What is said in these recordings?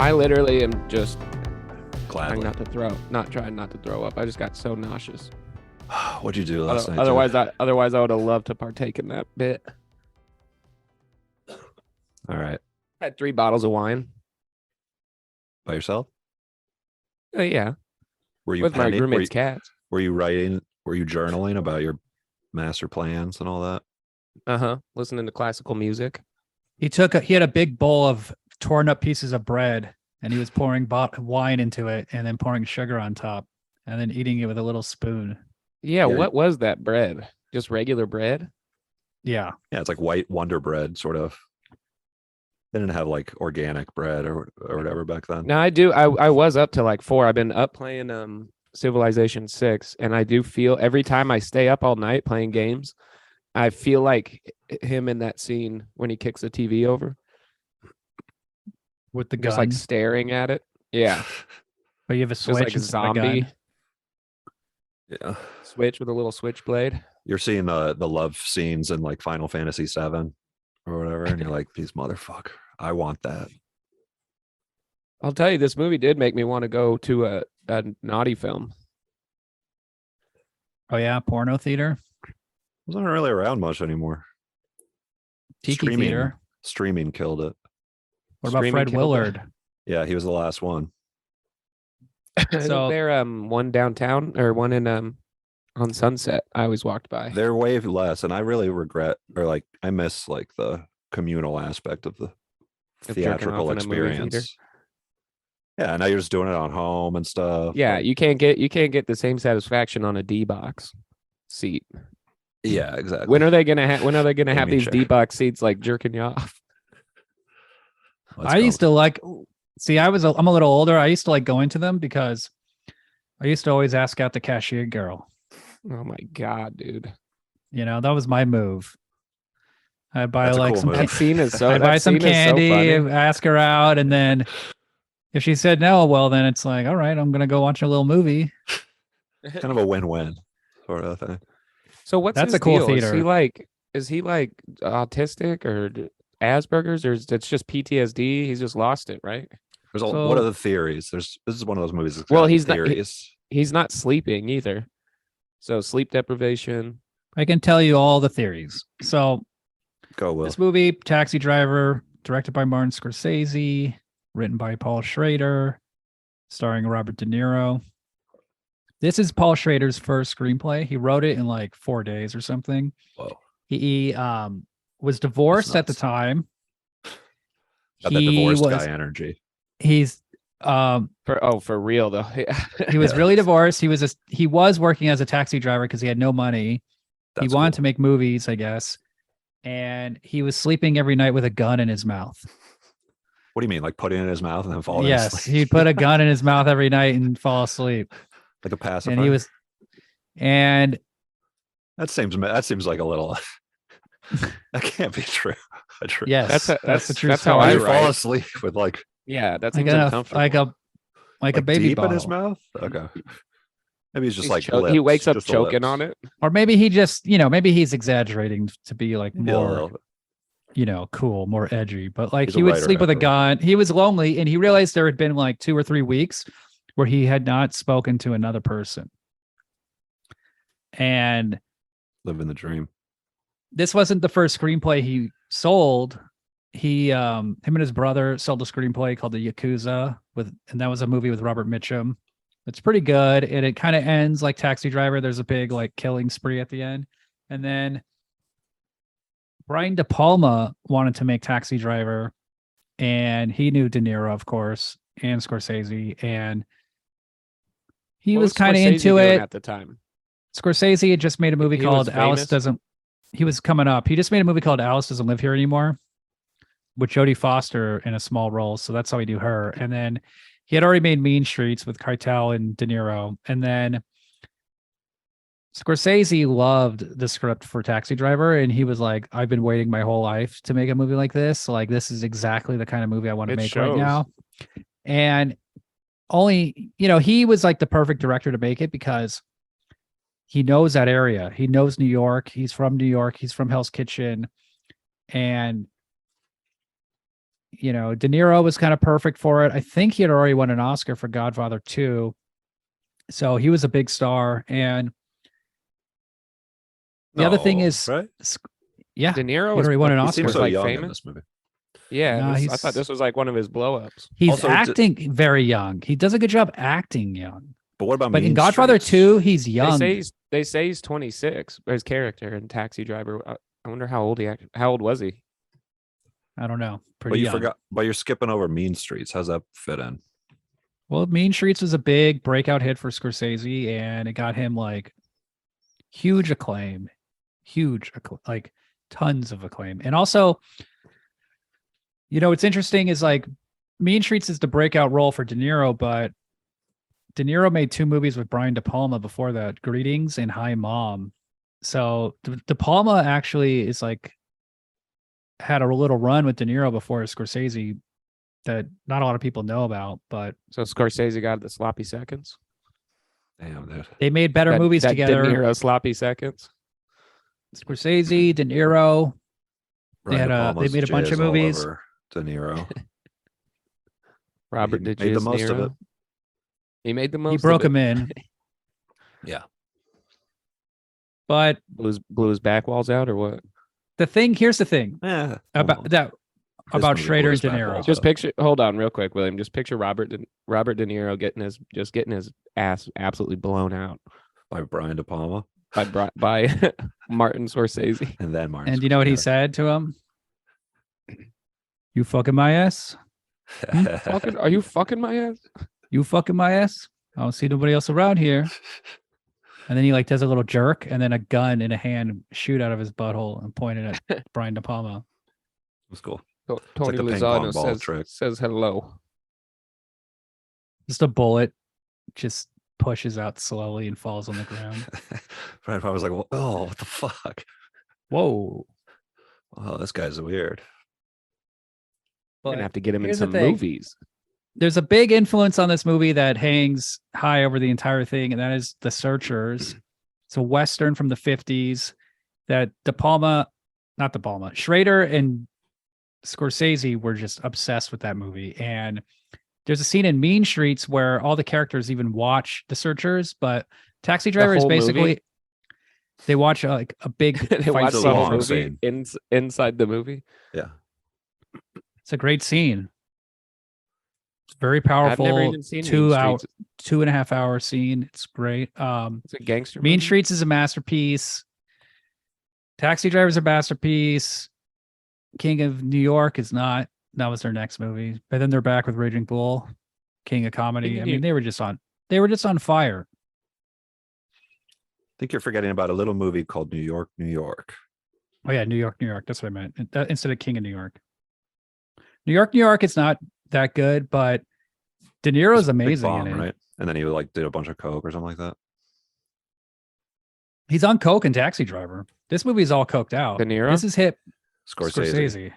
I literally am just Gladly. trying not to throw up. I just got so nauseous. What'd you do last night? Otherwise I would have loved to partake in that bit. All right. I had 3 bottles of wine. By yourself? Yeah, Were you with my penny- roommate's cats. Were you writing? Were you journaling about your master plans and all that? Listening to classical music. He had a big bowl of torn up pieces of bread and he was pouring wine into it and then pouring sugar on top and then eating it with a little spoon. Yeah, Yeah. what was that bread? Just regular bread? Yeah. Yeah, it's like white Wonder Bread, sort of. They didn't have like organic bread or whatever back then. No, I do. I was up to like 4. I've been up playing Civilization 6, and I do feel every time I stay up all night playing games, I feel like him in that scene when he kicks the TV over, With the just gun. like staring at it. Yeah, But you have a just switch like a instead of a zombie gun. Yeah, switch with a little switchblade. you're seeing the love scenes in like Final Fantasy VII or whatever, and you're like, these motherfucker, I want that. I'll tell you, this movie did make me want to go to a naughty film. Oh yeah, porno theater, Wasn't really around much anymore. tiki Streaming. theater. Streaming killed it. What about Streaming Fred killed it. Willard? Yeah, he was the last one. Isn't So- there one downtown or one in on Sunset? I always walked by. They're way less, and I really regret, or like, I miss like the communal aspect of the Of jerking theatrical off in a movie theater. experience. Yeah, now you're just doing it on home and stuff. Yeah, but- you can't get the same satisfaction on a D box seat. yeah, exactly. When are they gonna have Gaming these chair. D box seats like jerking you off? I used to like. See, I'm a little older. I used to like going to them because I used to always ask out the cashier girl. Oh my god, dude! You know, that was my move. I'd buy That's a like cool some. move. That scene is so. I'd buy that some scene is so candy, funny. ask her out, and then if she said no, well, then it's like, all right, I'm gonna go watch a little movie. kind of a win-win sort of thing. So what's That's his a cool deal? theater. Is he like autistic or Asperger's, or it's just PTSD? He's just lost it, right? What So- are the theories? This is one of those movies. That's Well, got he's not- he- theories. He's not sleeping either. So sleep deprivation. I can tell you all the theories. So Go Will. this movie, Taxi Driver, directed by Martin Scorsese, written by Paul Schrader, starring Robert De Niro. This is Paul Schrader's first screenplay. He wrote it in like 4 days or something. Whoa, He was divorced at the nuts. time. got that divorced guy energy. He's For real though. he was Yeah. really divorced. He was working as a taxi driver because he had no money. That's he wanted cool. to make movies, I guess. And he was sleeping every night with a gun in his mouth. What do you mean, like putting it in his mouth and then falling Yes, asleep? he'd put a gun in his mouth every night and fall asleep. like a pacifier. And he was, and That seems like a little. That can't be true. True. yes, That's the true that's how Why I you story. fall write. asleep with like Yeah, that Like seems a uncomfortable. like a baby deep bottle. in his mouth? Okay. Maybe he's just He's like he lips, wakes up just the choking lips. on it. Or maybe he just, maybe he's exaggerating to be like Maybe a more, little bit. cool, more edgy. But like He's a he would writer sleep with a after gun. He was lonely and he realized there had been like 2 or 3 weeks where he had not spoken to another person. And Living the dream. this wasn't the first screenplay he sold. Him and his brother sold a screenplay called The Yakuza and that was a movie with Robert Mitchum. It's pretty good. And it kind of ends like Taxi Driver. There's a big like killing spree at the end. And then Brian De Palma wanted to make Taxi Driver and he knew De Niro, of course, and Scorsese. And he What was kind of Scorsese into doing it. at the time. Scorsese had just made a movie He was called Alice famous? Doesn't. He was coming up. He just made a movie called Alice Doesn't Live Here Anymore with Jodie Foster in a small role. So that's how he do her. And then he had already made Mean Streets with Keitel and De Niro. And then Scorsese loved the script for Taxi Driver. And he was like, I've been waiting my whole life to make a movie like this. Like, this is exactly the kind of movie I want to It make right shows. now. And he was like the perfect director to make it because he knows that area. He knows New York. He's from New York. He's from Hell's Kitchen. And you know, De Niro was kind of perfect for it. I think he had already won an Oscar for Godfather 2. So he was a big star. And the other thing No, is, right? yeah, De Niro he was already won an He Oscar. seems so like young in famous. this movie. Yeah, No, I he's- thought this was like one of his blow ups. He's Also, acting very young. He does a good job acting young. But what about But in Mean Godfather Streets? 2, he's young. They say he's 26. His character in Taxi Driver. I wonder how old how old was he? I don't know. But Pretty you young. forgot. But you're skipping over Mean Streets. How's that fit in? Well, Mean Streets was a big breakout hit for Scorsese, and it got him like huge acclaim, like tons of acclaim. And also, you know, what's interesting is like Mean Streets is the breakout role for De Niro, but De Niro made 2 movies with Brian De Palma before that, Greetings and Hi Mom. So De Palma actually is like had a little run with De Niro before Scorsese that not a lot of people know about, but So Scorsese got the sloppy seconds. Damn, dude. they made better movies that together. De Niro sloppy seconds. Scorsese, De Niro. They Brian had De they Palma's made a bunch of jizz all movies. over De Niro. Robert He De made the most of it. Niro. He made the most. He broke of him in, Yeah. but blew his back walls out or what? here's the thing Yeah. about that This about movie Schrader blew his and De back Niro. walls Just out. picture. Hold on, real quick, William. Just picture Robert De Niro getting his ass absolutely blown out by Brian De Palma by Martin Scorsese. and then Martin. And you know what he Scorsese. said to him? You fucking my ass? Are you fucking my ass? You fucking my ass? I don't see nobody else around here. And then he like does a little jerk, and then a gun in a hand shoot out of his butthole and point it at Brian De Palma. was cool. Tony the ping pong Lozano ball trick. says hello. Just a bullet just pushes out slowly and falls on the ground. Brian De Palma was like, "Oh, what the fuck? Whoa. Oh, this guy's weird." We're But gonna have to get him in here's the some thing. movies. There's a big influence on this movie that hangs high over the entire thing, and that is The Searchers. It's a Western from the 50s that Schrader and Scorsese were just obsessed with that movie. And there's a scene in Mean Streets where all the characters even watch The Searchers, but Taxi Driver is whole basically movie? they watch like a big They fight watch the the whole long movie scene. inside the movie. Yeah. It's a great scene. It's very I've powerful. never even seen Mean 2.5 hour scene. It's great. It's a gangster. Mean movie? Streets is a masterpiece. Taxi Driver is a masterpiece. King of New York is not. That was their next movie. But then they're back with Raging Bull, King of Comedy. King of I mean, New- they were just on fire. I think you're forgetting about a little movie called New York, New York. Oh yeah, New York, New York. That's what I meant. Instead of King of New York. New York is not that good, but De Niro is Big amazing Bomb, in it. right? And then he like did a bunch of coke or something like that. He's on coke and Taxi Driver. This movie's all coked out. De Niro? This is hip Scorsese.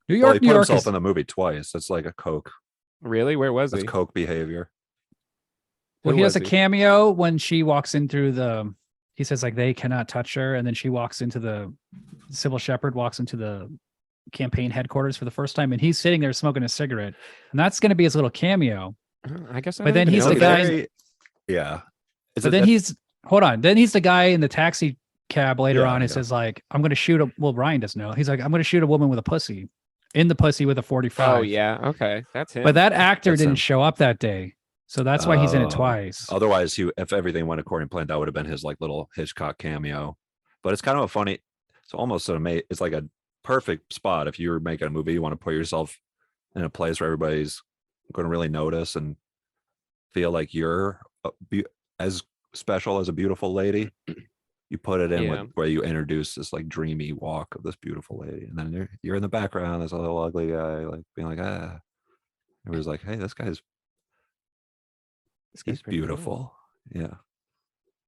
New Well, York, he New put York himself is in the movie twice. That's like a coke. Really? Where was That's he? coke behavior. well, Who he has was a he? cameo when she walks in through the. He says like they cannot touch her, and then she walks into the. Sybil Shepherd walks into the campaign headquarters for the first time, and he's sitting there smoking a cigarette, and that's going to be his little cameo. I guess. I But don't then even he's know the that. guy- Very- yeah. Is But it then that- he's hold on. Then he's the guy in the taxi cab later Yeah, on. He yeah. says like, "I'm going to shoot a." Well, Ryan doesn't know. He's like, "I'm going to shoot a woman with a pussy, in the pussy with a 45." Oh yeah. Okay, that's him. But that actor That's didn't him. show up that day, so that's why he's in it Oh. twice. Otherwise, if everything went according to plan, that would have been his like little Hitchcock cameo. But it's kind of a funny. It's almost an amazing. It's like a perfect spot if you're making a movie. You want to put yourself in a place where everybody's going to really notice and feel like you're as special as a beautiful lady. You put it in Yeah. where you introduce this like dreamy walk of this beautiful lady, and then you're in the background. There's a little ugly guy like being like, ah. Everybody's like, hey, this guy's This guy's he's pretty cool. beautiful. Yeah.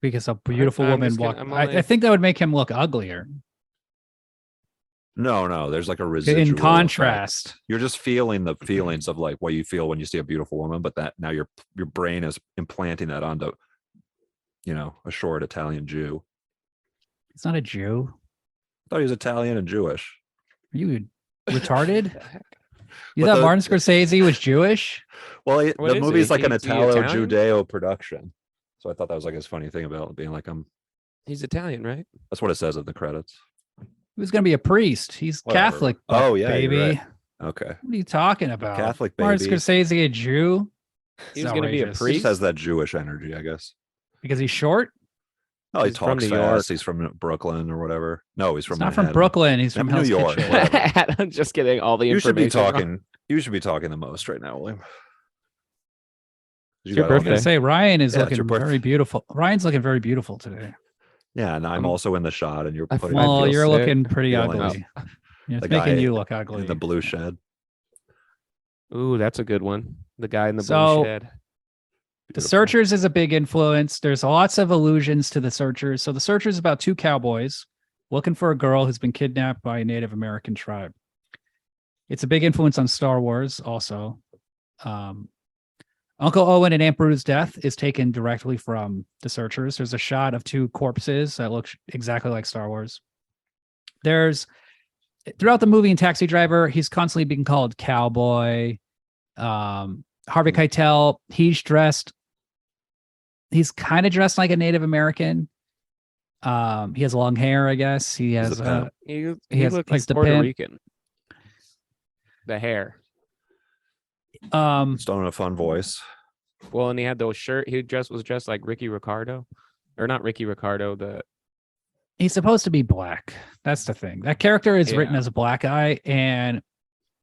Because a beautiful I'm woman just gonna- walked. I'm I only- think that would make him look uglier. No, there's like a residual In effect. contrast, You're just feeling the feelings of like what you feel when you see a beautiful woman, but that now your brain is implanting that onto, a short Italian Jew. it's not a Jew. I thought he was Italian and Jewish. Are you retarded? You But thought the- Martin Scorsese was Jewish? Well, What the is movie's he? like an Is he Italian? Italo-Judeo production. So I thought that was like his funny thing about being like, He's Italian, right? that's what it says in the credits. He was going to be a priest. He's Whatever. Catholic. Oh, yeah, you're baby. right. Okay. What are you talking about? Catholic Martin baby. Scorsese, a Jew? He It's was gonna be a outrageous. He just priest? has that Jewish energy, I guess. Because he's short? Oh, he He's from talks New fast. York. He's from Brooklyn or whatever. No, he's He's from not from Manhattan. Brooklyn. He's from New Hell's York. Kitchen. Whatever. I'm just getting all the You should be information wrong. talking. You should be talking the most right now, William. It's your got all I was gonna birthday. say Ryan is Yeah, it's looking your birthday. very beautiful. Ryan's looking very beautiful today. Yeah, and I'm I'm- also in the shot, and you're I putting I Well, feel you're sick. looking pretty Feeling ugly. Yeah, it's the making guy you look ugly. in the blue shed. Ooh, that's a good one. The guy in the So- blue shed. The Beautiful. Searchers is a big influence. There's lots of allusions to The Searchers. So The Searchers is about two cowboys looking for a girl who's been kidnapped by a Native American tribe. It's a big influence on Star Wars also. Uncle Owen and Aunt Beru's death is taken directly from The Searchers. There's a shot of two corpses that look exactly like Star Wars. There's throughout the movie in Taxi Driver, he's constantly being called cowboy. Harvey Keitel, he's kind of dressed like a Native American. He has long hair, I guess. He has a pimp. He has- looked he's like the Puerto pimp. Rican. The hair. Still in a fun voice. Well, and he had those shirt. Was dressed like Ricky Ricardo, or not Ricky Ricardo. he's supposed to be black. That's the thing. That character is written Yeah. as a black guy, and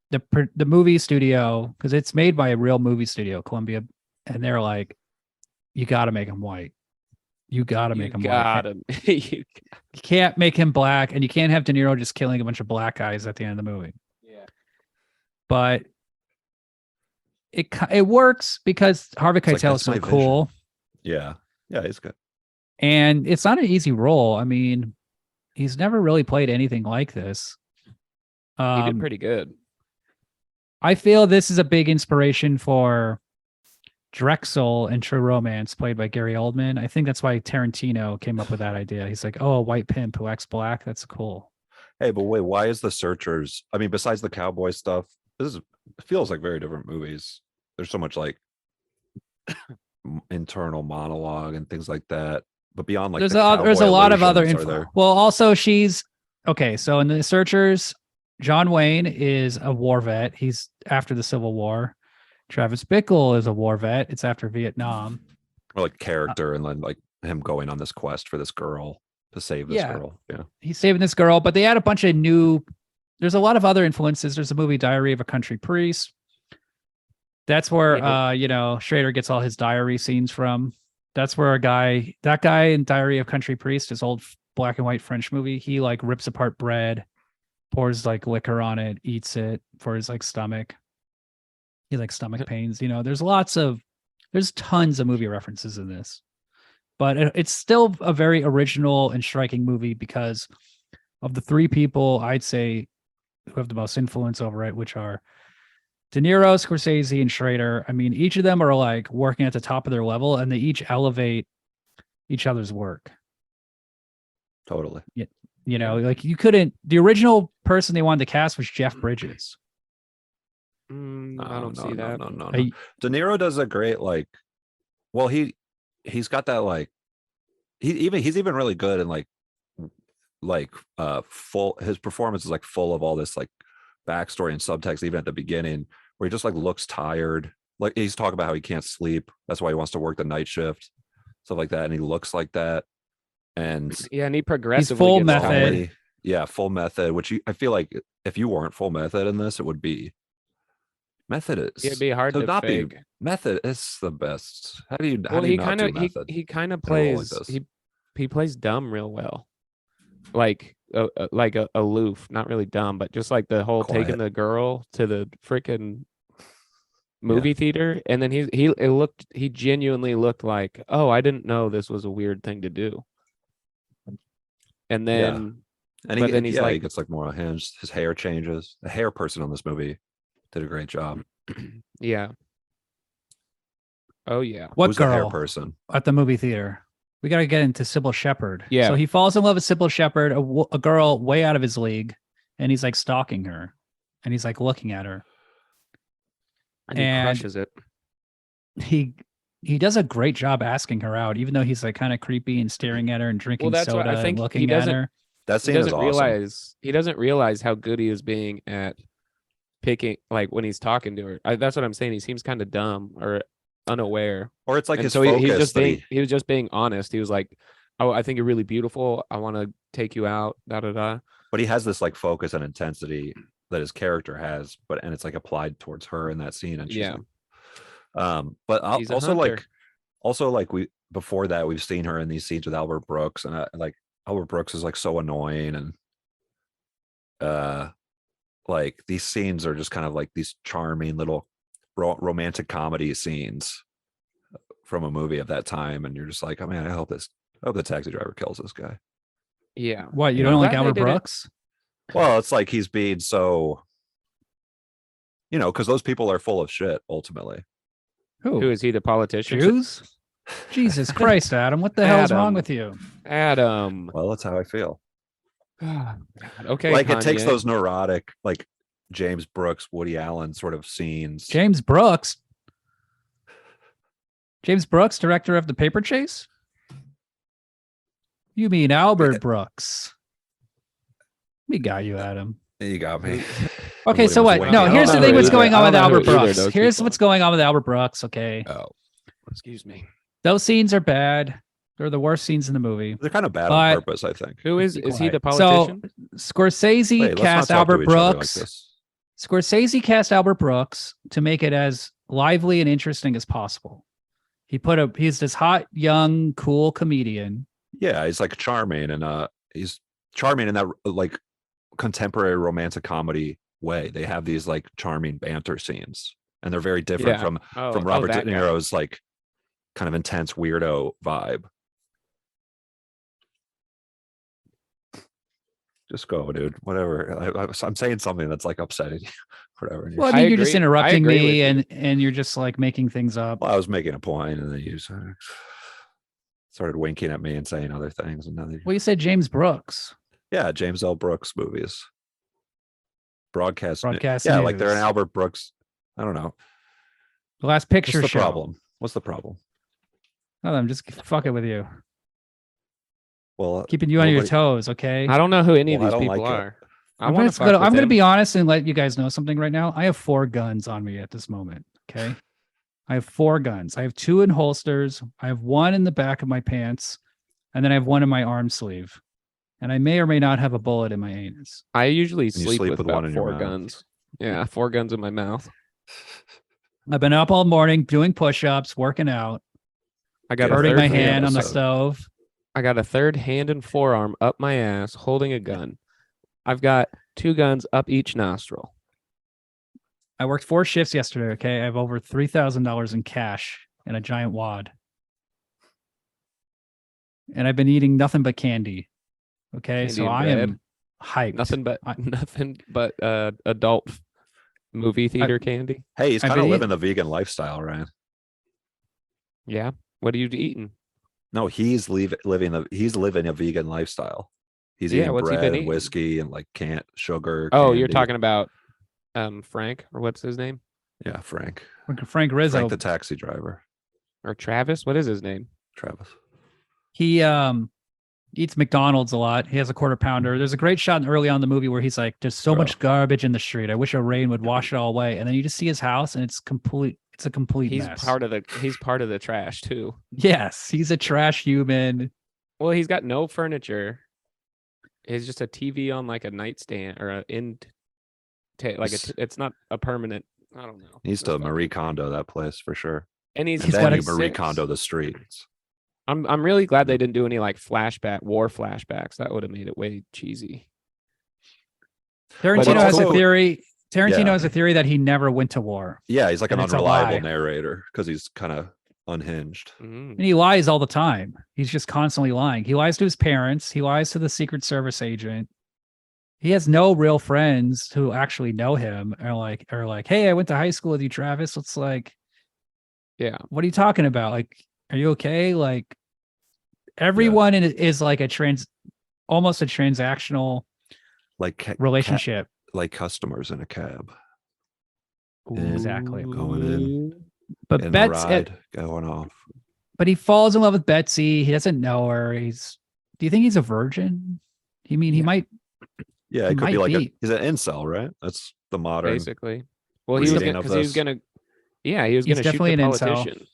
the movie studio, because it's made by a real movie studio, Columbia, and they're like, you got to make him white. You got to make him white. got him. You can't make him black, and you can't have De Niro just killing a bunch of black guys at the end of the movie. Yeah. But it works because Harvey It's like, Keitel is that's my so vision. cool, Yeah. Yeah, he's good. and it's not an easy role. I mean, he's never really played anything like this. He did pretty good. I feel this is a big inspiration for Drexel in True Romance, played by Gary Oldman. I think that's why Tarantino came up with that idea. He's like, oh, a white pimp who acts black. That's cool. Hey, but wait, why is the Searchers? I mean, besides the cowboy stuff, it feels like very different movies. There's so much like internal monologue and things like that. But beyond like there's the a cowboy lot of other allusions, info. are there- Well, also she's okay. So in the Searchers, John Wayne is a war vet. He's after the Civil War. Travis Bickle is a war vet. It's after Vietnam. or like character and then like him going on this quest for this girl to save this Yeah. girl. Yeah. He's saving this girl, but they add a bunch of new. There's a lot of other influences. There's a movie Diary of a Country Priest. That's where Schrader gets all his diary scenes from. That's where that guy in Diary of Country Priest, his old black and white French movie, he like rips apart bread, pours like liquor on it, eats it for his like stomach. He like stomach pains. There's tons of movie references in this, but it's still a very original and striking movie because of the three people I'd say who have the most influence over it, which are De Niro, Scorsese, and Schrader. I mean, each of them are like working at the top of their level, and they each elevate each other's work. Totally. Like you couldn't. The original person they wanted to cast was Jeff Bridges. I No, don't no, see no, that. No, no, no. I- De Niro does a great well, he's got that he's even really good and full, his performance is like full of all this like backstory and subtext even at the beginning where he just like looks tired. Like he's talking about how he can't sleep. That's why he wants to work the night shift, stuff like that. And he looks like that. And Yeah, and he progressively full gets method. older. comedy, yeah, full method, which I feel like if you weren't full method in this, it would be method is It'd be hard to not be fake. method is the best. How do you Well, do he you not kind do of method? he kind of in a role like plays this? he plays dumb real well, like aloof, not really dumb, but just like the whole taking Quiet. the girl to the freaking movie theater, and then he genuinely looked like, oh, I didn't know this was a weird thing to do, and then And but he, then he's he like- gets like more unhinged. His hair changes. The hair person on this movie did a great job. yeah, oh yeah, What Who's the hair girl person? at the movie theater? We got to get into Sybil Shepherd. Yeah. So he falls in love with Sybil Shepherd, a girl way out of his league, and he's like stalking her. and he's like looking at her. And he And- crushes it. He does a great job asking her out, even though he's like kind of creepy and staring at her and drinking that's what soda I think and he looking at doesn't- her. That He scene is doesn't awesome. realize how good he is being at picking, like when he's talking to her. That's what I'm saying. He seems kind of dumb or unaware. Or it's like And his so focus. he's just that being he was just being honest. He was like, "Oh, I think you're really beautiful. I want to take you out." Da da da. but he has this like focus and intensity that his character has, and it's like applied towards her in that scene. And she's Yeah. but He's a also hunter. like we before that we've seen her in these scenes with Albert Brooks, and like Albert Brooks is like so annoying, and like these scenes are just kind of like these charming little romantic comedy scenes from a movie of that time, and you're just like, oh man, I hope the taxi driver kills this guy. Yeah. What, you Yeah. don't like Glad they Albert did it. Brooks? Well, it's like he's being so, because those people are full of shit ultimately. Who is he? The politician? Jews? Jesus Christ, Adam! What the hell's wrong Adam. with you? Adam. Well, that's how I feel. Okay. Like it takes Kanye. those neurotic, like James Brooks, Woody Allen sort of scenes. James Brooks. James Brooks, director of The Paper Chase? You mean Albert Brooks? We got you, Adam. You got me. Okay, so what? Wait, No, I here's don't the thing. know What's either. going I on don't with know who Albert either of Brooks? those Here's people what's going on with Albert Brooks. Okay, Oh, Excuse me. those scenes are bad. They're the worst scenes in the movie. they're kind of bad But- on purpose, I think. Who is Be he? The quiet. So- politician? Scorsese Wait, let's not cast talk to Albert each other like Brooks. this. Scorsese cast Albert Brooks to make it as lively and interesting as possible. He's this hot, young, cool comedian. Yeah, he's like charming, and he's charming in that like contemporary romantic comedy way. They have these like charming banter scenes, and they're very different Yeah. from Oh, Robert De that guy. Niro's like kind of intense weirdo vibe. Just go, dude. Whatever. I'm saying something that's like upsetting you. Whatever. and you're Well, I just- mean, you're just agree. I interrupting agree with me, you. and you're just like making things up. Well, I was making a point, and then you started winking at me and saying other things, and then Well, you said James Brooks. yeah, James L. Brooks movies, broadcast, Broadcast yeah, like they're an news. Albert Brooks. I don't know. The Last What's Picture the Show. problem? What's the problem? No, I'm just fucking with you, Well, keeping you on your nobody- toes. Okay. I don't know who any Well, I of these don't people like it. are. I I'm want just to gonna, I'm gonna be honest and let you guys know something right now. I have 4 guns on me at this moment. Okay. I have 4 guns. I have 2 in holsters. I have 1 in the back of my pants, and then I have 1 in my arm sleeve. And I may or may not have a bullet in my anus. I usually you sleep, sleep with with about one in your 4 mouth. guns. Yeah, 4 guns in my mouth. I've been up all morning doing push-ups, working out, I got Yeah, a burning third my hand on the episode. stove. I got a third hand and forearm up my ass holding a gun. I've got 2 guns up each nostril. I worked 4 shifts yesterday. Okay. I have over $3,000 in cash in a giant wad. And I've been eating nothing but candy. Okay. Candy So and I bread. am hyped. Nothing but adult movie theater candy. Hey, he's I kind of believe- living the vegan lifestyle, Ryan. Yeah. What are you eating? No, he's living a vegan lifestyle. He's Yeah, eating what's he been bread, eating? whiskey, and like can't sugar. Oh, you're candy. talking about Frank, or what's his name? Yeah, Frank. Frank Rizzo. Frank the taxi driver. Or Travis? What is his name? Travis. He eats McDonald's a lot. He has a quarter pounder. There's a great shot early on in the movie where he's like, "There's so Bro. much garbage in the street. I wish a rain would wash it all away." And then you just see his house, and it's a complete He's mess. part of the trash too. Yes, he's a trash human. Well, he's got no furniture. It's just a TV on like a nightstand or a it's not a permanent. I don't know. He needs It's to fucking- Marie Kondo that place for sure. And And He's then got you a Marie six. Kondo the streets. I'm really glad they didn't do any like war flashbacks. That would have made it way cheesy. Tarantino it's has a also- theory. Tarantino Yeah. has a theory that he never went to war, Yeah, he's like an And it's a unreliable lie. narrator because he's kind of unhinged. Mm. and he lies all the time. He's just constantly lying. He lies to his parents. He lies to the Secret Service agent. He has no real friends who actually know him. Are like, "Hey, I went to high school with you, Travis." It's like, Yeah. what are you talking about? Like, are you okay? Like, everyone is like almost a transactional Like relationship. like customers in a cab. Exactly. Going in. But In the Betsy, ride going off. but he falls in love with Betsy. He doesn't know her. Do you think he's a virgin? He Yeah. might. Yeah, He it could be might like be. he's an incel, right? That's the modern. Basically. Well, he was reading gonna of because he was this. gonna. Yeah, he was He's gonna shoot definitely the an incel. politician.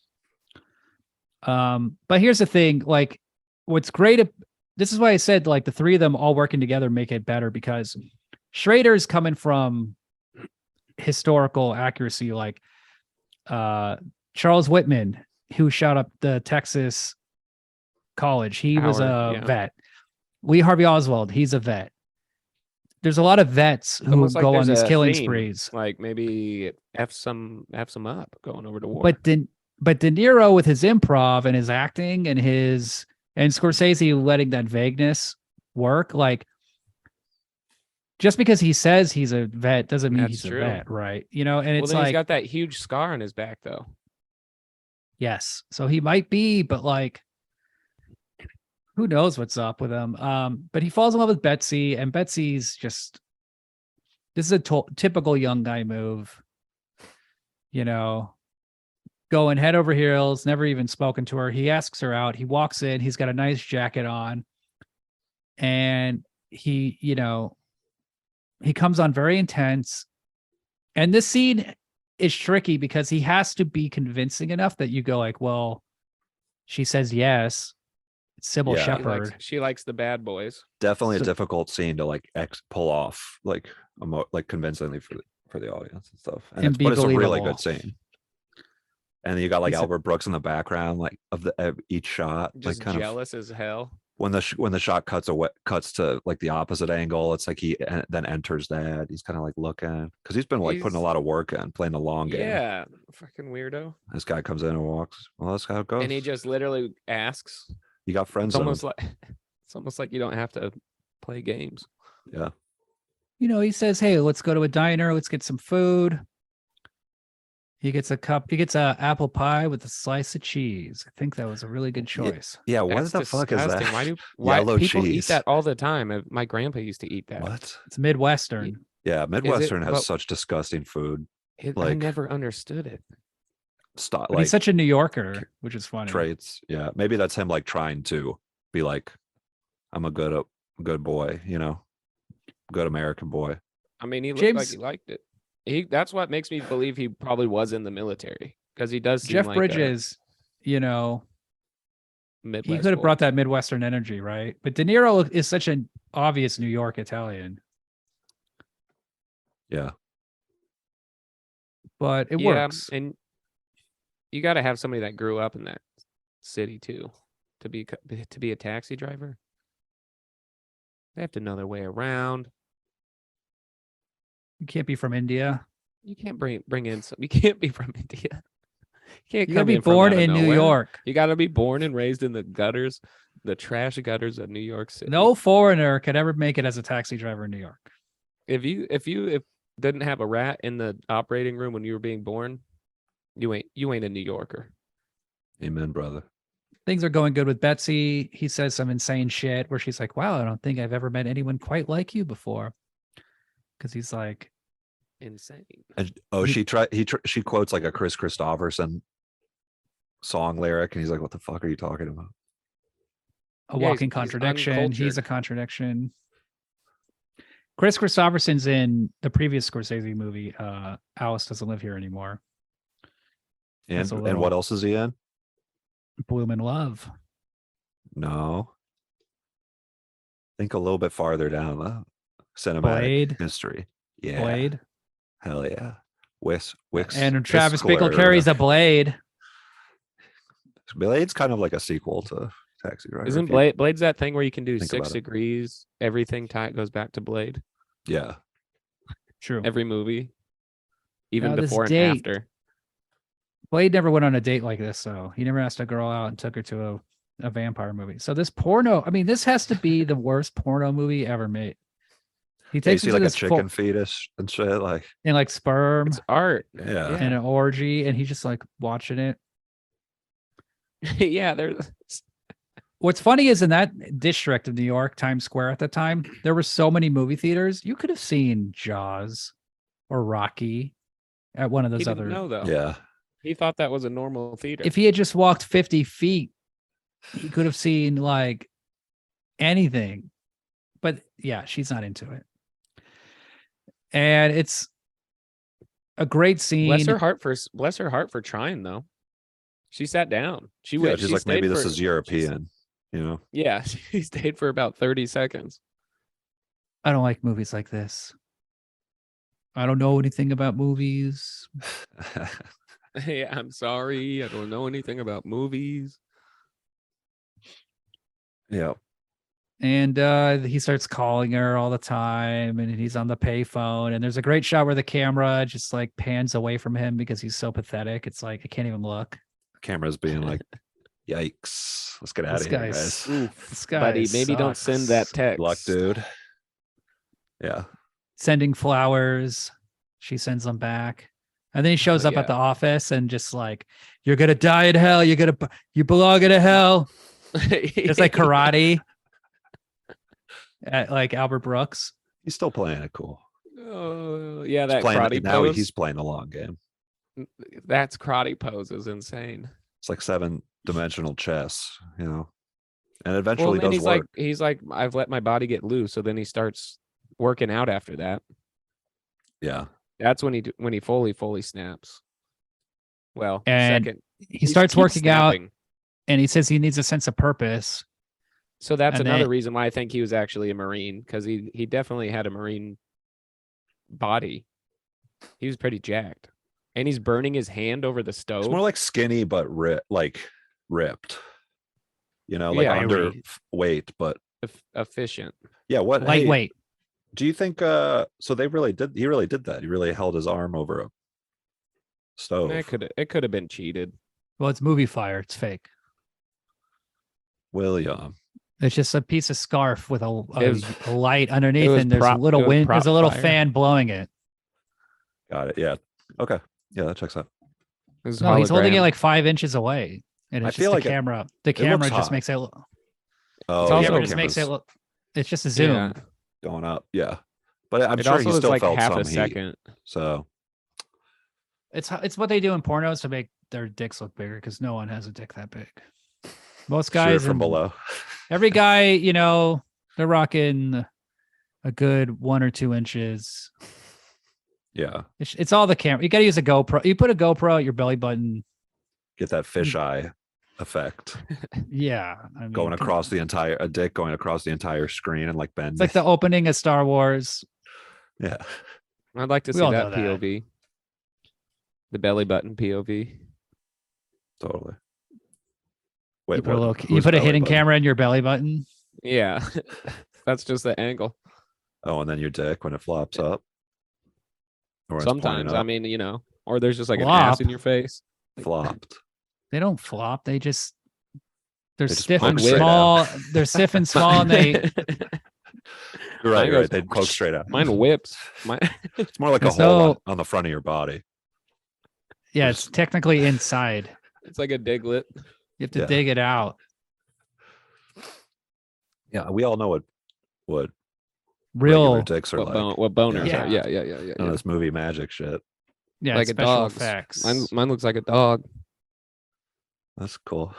But here's the thing, like what's great, this is why I said like the three of them all working together make it better, because Schrader's coming from historical accuracy, like Charles Whitman, who shot up the Texas college. He was a Howard, yeah. vet. Lee Harvey Oswald, he's a vet. There's a lot of vets who Almost like go on there's these a killing theme, sprees. Like maybe F some up going over to war. But De Niro with his improv and his acting and Scorsese letting that vagueness work, like just because he says he's a vet doesn't mean That's he's true. a vet, right? You know, and well, it's then like he's got that huge scar on his back though. yes, so he might be, but like who knows what's up with him? But he falls in love with Betsy, and Betsy's just this is a typical young guy move, you know. Going head over heels, never even spoken to her. He asks her out. He walks in. He's got a nice jacket on. And he, you know, he comes on very intense. And this scene is tricky because he has to be convincing enough that you go like, well, she says yes. It's Sybil Yeah. Shepherd. She likes the bad boys. Definitely So- a difficult scene to like pull off like convincingly for the audience and stuff. And be but it's a really believable. good scene. And then you got like He's a- Albert Brooks in the background, like of each shot, Just like kind of jealous as hell. when the shot cuts to like the opposite angle. It's like he then enters that. He's kind of like looking because he's been like putting a He's- lot of work in, playing the long game. Yeah, fucking weirdo. This guy comes in and walks. Well, that's how it goes. And he just literally asks. You got friends. It's almost like you don't have to play games. Yeah. You know, he says, hey, let's go to a diner. Let's get some food. He gets a apple pie with a slice of cheese. I think that was a really good choice. Yeah. What That's the fuck is disgusting. that? Why Yellow people eat cheese. that all the time? My grandpa used to eat that. What? It's Midwestern. Yeah, Midwestern has but- such disgusting food. I like- never understood it. Stop, But like he's such a New Yorker, which is funny. traits. Yeah, maybe that's him like trying to be like, I'm a good boy, you know, good American boy. I mean, he looked like James- he liked it. That's what makes me believe he probably was in the military because he does seem Jeff like Bridges, you know, a Midwest he could have boy. brought that Midwestern energy, right? But De Niro is such an obvious New York Italian, Yeah. but it Yeah, works. and you got to have somebody that grew up in that city too to be a taxi driver. They have to know their way around. You can't be from India. You can't bring in some. You can't be from India. You can't You gotta come be in from born out of in New nowhere. York. You got to be born and raised in the gutters, the trash gutters of New York City. No foreigner could ever make it as a taxi driver in New York. If you didn't have a rat in the operating room when you were being born, you ain't a New Yorker. Amen, brother. Things are going good with Betsy. He says some insane shit where she's like, wow, I don't think I've ever met anyone quite like you before. Because he's like, Insane. And, He- she quotes like a Chris Christopherson song lyric, and he's like, "What the fuck are you talking about?" a Yeah, walking he's contradiction. He's a uncultured. contradiction. Chris Christopherson's in the previous Scorsese movie, Alice Doesn't Live Here Anymore. And That's a and little- what else is he in? Bloom in Love. No. Think a little bit farther down. Cinematic Blade. history. Yeah. Blade. Hell yeah. Wix. And Travis Bickle Whistler. carries a blade. Blade's kind of like a sequel to Taxi Driver. Isn't if you- Blade's that thing where you can do think 6 about it. degrees? Everything goes back to Blade. Yeah. True. Every movie, even Now this before and date- after. Blade never went on a date like this, though. He never asked a girl out and took her to a vampire movie. So this porno, I mean, this has to be the worst porno movie ever made. He Yeah, you takes see her to like a this chicken fetus and shit. Like, and like sperm It's art. yeah. and an orgy, and he's just like watching it. Yeah, there's What's funny is in that district of New York, Times Square at the time, there were so many movie theaters. You could have seen Jaws or Rocky at one of He those didn't other. know though. Yeah. He thought that was a normal theater. If he had just walked 50 feet, he could have seen like anything. But yeah, she's not into it. And it's a great scene. bless her heart for trying though. She sat down. She Yeah, went. she's she like, maybe stayed this for- is European, you know? Yeah, she stayed for about 30 seconds. I don't like movies like this. I don't know anything about movies. Hey, I'm sorry. I don't know anything about movies. Yeah. And he starts calling her all the time, and he's on the payphone. And there's a great shot where the camera just like pans away from him because he's so pathetic. It's like I can't even look. Camera's being like, yikes. Let's get out This of here, guy's- guys. This guy, Buddy, maybe don't send that sucks. text. Luck, dude. Yeah. Sending flowers. She sends them back. And then he shows up yeah. at the office and just like, you're gonna die in hell. You belong in a hell. It's like karate. At like Albert Brooks. He's still playing it cool. Oh, yeah, He's that playing, karate now pose. he's playing the long game. That's karate pose is insane. It's like 7-dimensional chess, you know? And Well, eventually and then does work. he's like, I've let my body get loose. So then he starts working out after that. Yeah. That's when he fully snaps. Well, And second He starts keeps working out snapping. and he says he needs a sense of purpose. So that's and another then- reason why I think he was actually a Marine, because he definitely had a Marine body. He was pretty jacked. And he's burning his hand over the stove. It's more like skinny, but ripped. You know, like Yeah, under right. weight, but efficient. yeah. What? hey, Lightweight. do you think? So he really did that. He really held his arm over a stove. It could have been cheated. Well, it's movie fire. It's fake. William. It's just a piece of scarf with It was- a light underneath, was and there's prop- a little it was wind. prop There's a little fire. fan blowing it. Got it. Yeah. Okay. Yeah, that checks out. It was No, he's holding it hologram. like 5 inches away, and I it's feel just like the it- camera. The looks camera just hot. makes it. Look, Oh, It's the also- camera yeah, just makes it camera's look. It's just a zoom. Yeah. going up. Yeah, but I'm It sure also he was still like felt half some a heat. second. So It's what they do in pornos to make their dicks look bigger because no one has a dick that big. Most shoot guys from in- below. Every guy, they're rocking a good 1 or 2 inches. Yeah, It's all the camera. You got to use a GoPro. You put a GoPro at your belly button. get that fisheye effect Yeah, I mean, going across a dick going across the entire screen and like bending. It's like the opening of Star Wars. yeah. I'd like to We see all that know that. POV. The belly button POV. Totally. You Wait, put a what? you Whose put a belly hidden button? camera in your belly button. Yeah. That's just the angle. Oh, and then your dick when it flops up. Or it's pointing Sometimes, up, I mean, or there's just like an Flop. ass in your face. flopped. They don't flop. They're just stiff poke and straight small. They're stiff and small, and they You're right. Mine goes They'd poke straight out. Mine whips. My It's more like a There's hole no- on the front of your body. yeah, it's technically inside. it's like a diglet. You have to Yeah. dig it out. Yeah, we all know what regular Real, dicks are like. What boners Yeah. are. Yeah. None of this movie magic shit. yeah, like a special dog's. effects. Mine looks like a dog. That's cool.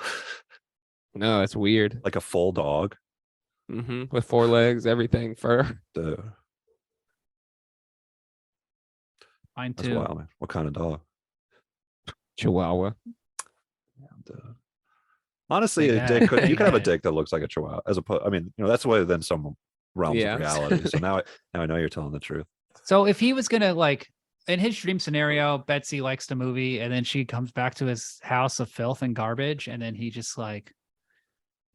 No, it's weird. Like a full dog. With 4 legs, everything, fur. Dude, Mine that's too. wild, man. What kind of dog? Chihuahua. Dude. Honestly, Yeah. a dick could you could have a Yeah. dick that looks like a chihuahua as opposed. I mean, that's within some realms Yeah. of reality. So now I know you're telling the truth. So if he was gonna like in his dream scenario, Betsy likes the movie, and then she comes back to his house of filth and garbage, and then he just like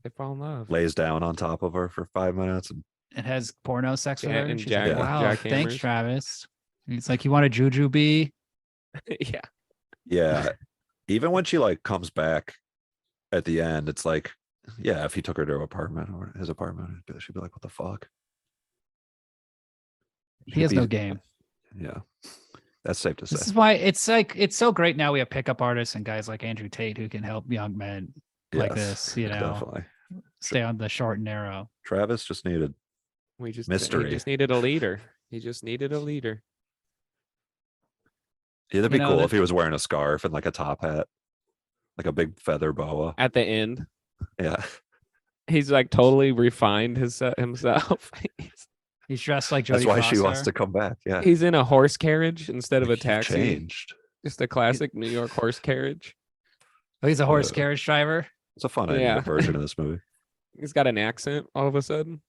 They fall in love. Lays down on top of her for 5 minutes and it has porno sex with Yeah, her. and And she's jack- like, wow, jackhammers. thanks, Travis. And he's like, you want a jujube? Yeah. yeah. Even when she like comes back at the end, it's like, yeah, if he took her to her apartment or his apartment, she'd be like, what the fuck? He has She'd no be- game. Yeah. That's safe to This say. is why it's like it's so great now we have pickup artists and guys like Andrew Tate who can help young men like Yes, this, Definitely. stay on the short and narrow. Travis just needed. We just Mystery. He just needed a leader. He just needed a leader. Yeah, that'd You be know, cool that- if he was wearing a scarf and like a top hat, like a big feather boa. At the end, Yeah, he's like totally refined himself. He's dressed like Jodie that's why she wants Foster. to come back. Yeah, He's in a horse carriage instead of a You've taxi. changed. Just a classic New York horse carriage. Oh, he's a horse Yeah. carriage driver. It's a fun Yeah. animated version of this movie. He's got an accent all of a sudden.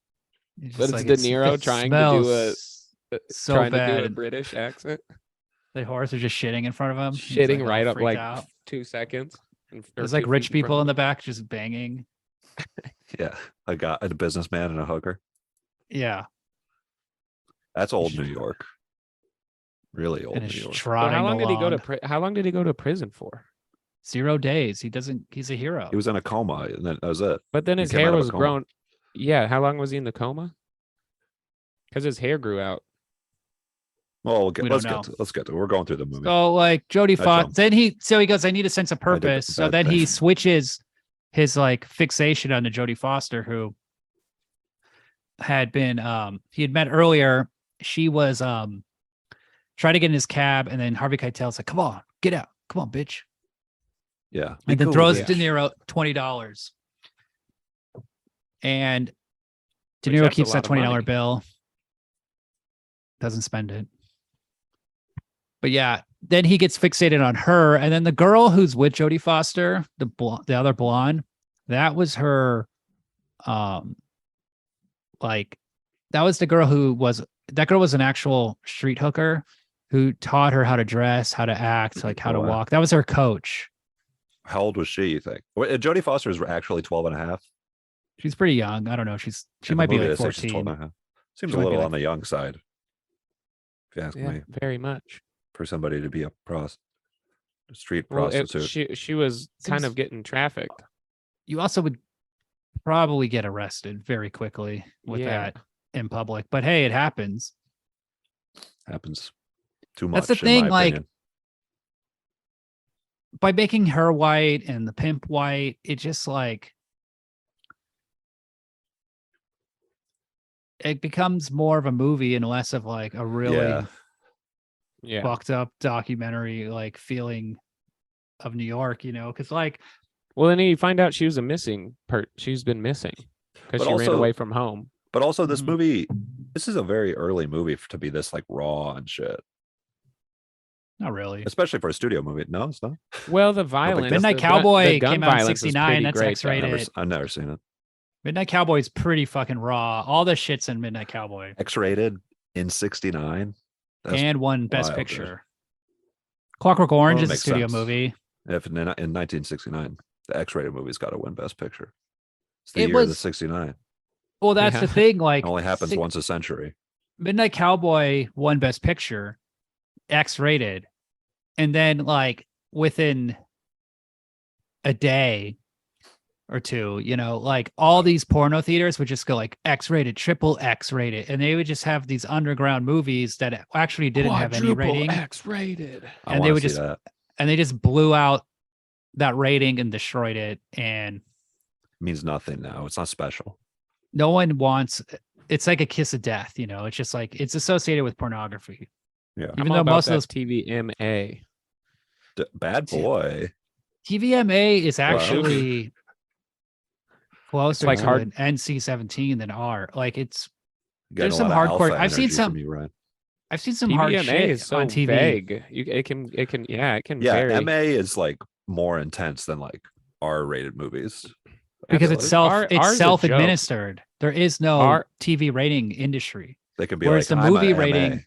He's But just it's De Niro it trying to do a- smells so trying bad. to do a British accent. The horse is just shitting in front of him. He's, Shitting all right up freaked like out. 2 seconds. There's like rich people in the back just banging. Yeah, a businessman and a hooker. Yeah, That's old New York. Really old and New it's York. trotting how long did he go to along. how long did he go to prison for? 0 days. He doesn't. He's a hero. He was in a coma, and that was it. But then He his came out hair of a was coma. grown. Yeah, how long was he in the coma? Because his hair grew out. Well, We don't let's know. get to. We're going through the movie. So like Jodie Foster, jumped. then he goes, I need a sense of did the purpose. So bad then he thing. switches his like fixation onto Jodie Foster, who had been he had met earlier. She was trying to get in his cab, and then Harvey Keitel's like, come on, get out. Come on, bitch. Yeah, And then Be cool, throws bitch. De Niro $20. And De Which Niro that's a keeps lot that of $20 money. bill. Doesn't spend it. But yeah, then he gets fixated on her. And then the girl who's with Jodie Foster, the other blonde, that was her like that was the girl that girl was an actual street hooker who taught her how to dress, how to act, like how to Wow. walk. That was her coach. How old was she, you think? Jodie Foster is actually 12 and a half. She's pretty young. I don't know. She In the might be movie, like they say she's 12 14. and a half. Seems She a might be little like- on the young side, if you ask Yeah, me, very much. for somebody to be a street Well, prostitute. she was kind Seems- of getting trafficked. You also would probably get arrested very quickly with Yeah. that in public. But hey, it happens. Happens too much. That's the in my thing, like, opinion. By making her white and the pimp white, it just like it becomes more of a movie and less of like a really Yeah. Yeah. fucked up documentary like feeling of New York, because like Well, then you find out she was she's been missing because But she ran also- away from home. But also, this Mhm. movie, this is a very early movie to be this like raw and shit, not really. especially for a studio movie. No, it's not. Well, the violence. Midnight the Cowboy gun came out in violence was 69, pretty that's great, though. X-rated. I've never seen it. Midnight Cowboy is pretty fucking raw. All the shit's in Midnight Cowboy. X-rated in '69. That's And won Best wild, dude. Picture. Clockwork Orange Well, is a makes studio sense. movie. if in 1969, the X-rated movie's got to win Best Picture. It's the It year of the was- '69. Well, that's Yeah. the thing. Like It only happens six- once a century. Midnight Cowboy won Best Picture, X-rated, and then like within a day or two, like all these porno theaters would just go like X-rated, triple X-rated, and they would just have these underground movies that actually didn't have any rating, X-rated. I And they wanna would see just- that. and they just blew out that rating and destroyed it. And It means nothing now. It's not special. no one wants. It's like a kiss of death, It's just like it's associated with pornography, Yeah. even though most of those TVMA. Bad boy. TVMA is actually closer like to hard- an NC-17 than R. Like Getting There's a some lot of hardcore- alpha I've seen energy some- from you, Ryan. I've seen some hard TVMA shit is so on TV. vague. It can it can Yeah, vary. MA is like more intense than like R-rated movies. Because it's Absolutely. Ours is a joke. self-administered. There is no Our- TV rating industry. They can be Whereas like, the "I'm a movie MA." rating,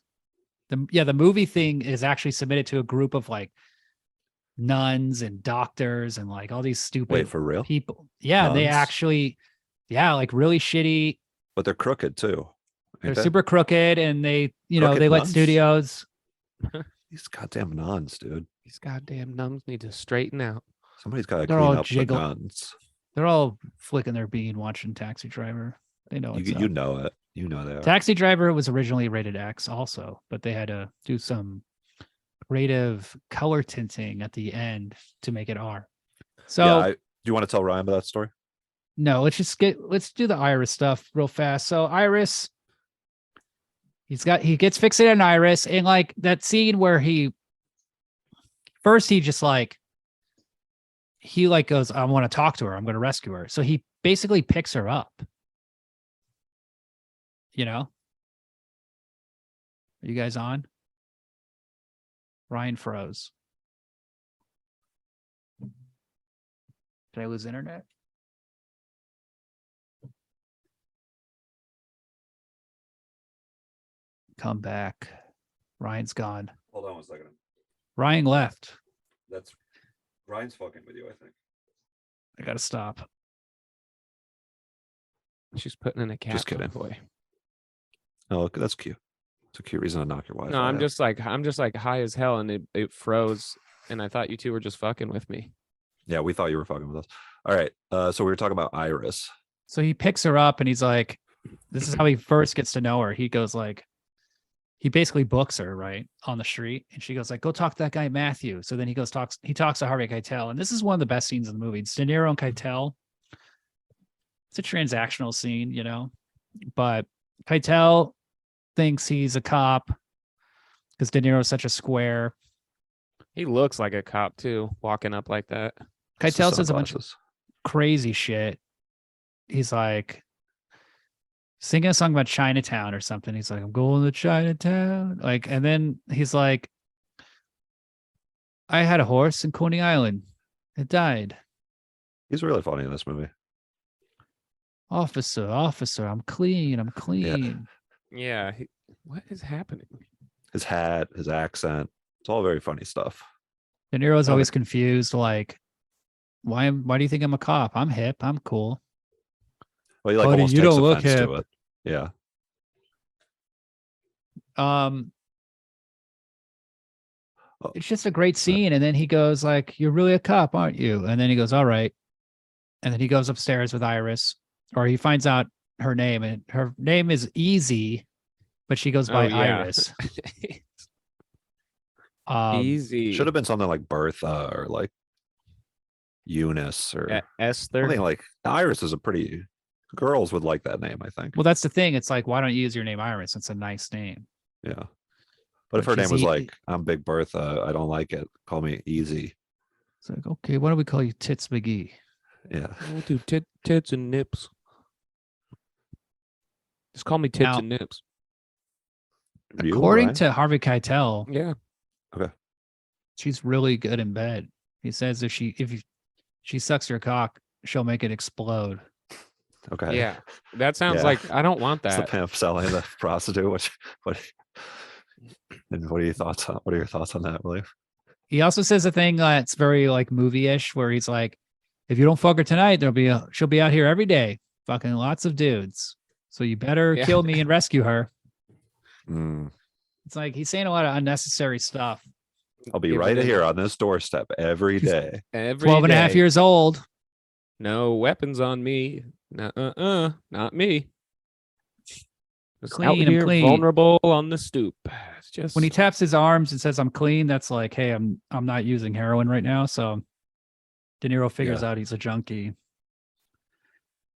the movie thing is actually submitted to a group of like nuns and doctors and like all these stupid Wait, for real? people. Yeah, they Nuns? actually, like really shitty. But they're crooked too. They're ain't they? super crooked, and they, Crooked they let nuns? studios. These goddamn nuns, dude. These goddamn nuns need to straighten out. Somebody's got to They're clean all up jiggle- the nuns. They're all flicking their bean watching Taxi Driver. They know what's You up. know it. You know they are. Taxi Driver was originally rated X also, but they had to do some creative color tinting at the end to make it R. So yeah, do you want to tell Ryan about that story? No, let's do the Iris stuff real fast. So Iris, he gets fixated on Iris, and like that scene where he just like goes, I want to talk to her, I'm going to rescue her. So he basically picks her up. You know? Are you guys on? Ryan froze. Did I lose internet? Come back. Ryan's gone. Hold on 1 second. Ryan left. That's Ryan's fucking with you, I think. I gotta stop. She's putting in a cat. Just kidding. Boy. Oh, that's cute. It's a cute reason to knock your wife. No, I'm just like high as hell, and it froze, and I thought you two were just fucking with me. Yeah, we thought you were fucking with us. All right. So we were talking about Iris. So he picks her up and he's like, this is how he first gets to know her. He goes like, he basically books her right on the street, and she goes like, go talk to that guy Matthew. So then he talks to Harvey Keitel, and this is one of the best scenes in the movie. It's De Niro and Keitel. It's a transactional scene, you know, but Keitel thinks he's a cop because De Niro is such a square. He looks like a cop too, walking up like that. Keitel says a bunch of crazy shit. He's like singing a song about Chinatown or something. He's like, I'm going to Chinatown. Like, and then he's like, I had a horse in Coney Island. It died. He's really funny in this movie. Officer, I'm clean. Yeah. What is happening? His hat, his accent. It's all very funny stuff. De Niro's always confused, like, why do you think I'm a cop? I'm hip. I'm cool. Well, he like Buddy, almost you takes don't look offense hip. to it. Yeah. It's just a great scene. And then he goes like, you're really a cop, aren't you? And then he goes, all right. And then he goes upstairs with Iris, or he finds out her name, and her name is Easy, but she goes by Iris. Easy. Should have been something like Bertha or like Eunice or Esther. something like Iris is a pretty girls would like that name, I think. Well, that's the thing. It's like, why don't you use your name Iris? It's a nice name. Yeah. But if her She's name was like, I'm Big Bertha, I don't like it. Call me Easy. It's like, okay, why don't we call you Tits McGee? Yeah. We'll do tits and nips. Just call me tits Now- and nips. You, According Ryan? to Harvey Keitel, Yeah. she's really good in bed. He says if she sucks your cock, she'll make it explode. Okay. Yeah. That sounds Yeah. like I don't want It's the that. pimp selling the prostitute. What are your thoughts on that, William? He also says a thing that's very like movie-ish, where he's like, if you don't fuck her tonight, she'll be out here every day, fucking lots of dudes. So you better Yeah. kill me and rescue her. Mm, It's like he's saying a lot of unnecessary stuff. I'll be Give right it- here on this doorstep every She's- day. Every 12 and a half day. years old. No weapons on me. Not me. Just Clean, out I'm here, clean. vulnerable on the stoop. It's just When he taps his arms and says, I'm clean, that's like, hey, I'm not using heroin right now. So De Niro figures Yeah. out he's a junkie.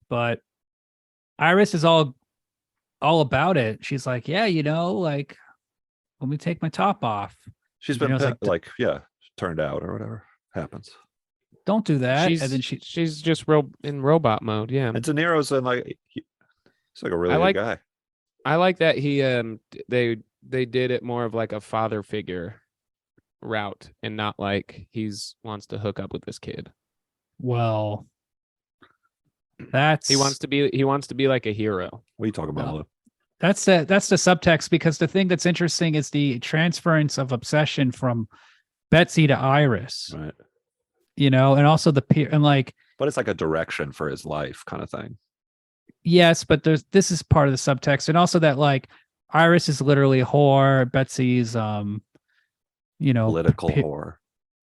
But Iris is all about it. She's like, yeah, like, let me take my top off. She's You been know, it's like- turned out or whatever happens. Don't do that. she's, And then she's just in robot mode. Yeah. And De Niro's in like he's like a really I good like- guy. I like that he they did it more of like a father figure route and not like wants to hook up with this kid. well, that's He wants to be like a hero. What are you talking about, Well, Lou? that's the subtext, because the thing that's interesting is the transference of obsession from Betsy to Iris, Right. and also the peer, and like, But it's like a direction for his life kind of thing. yes, but this is part of the subtext, and also that like Iris is literally a whore, Betsy's Political pi- whore.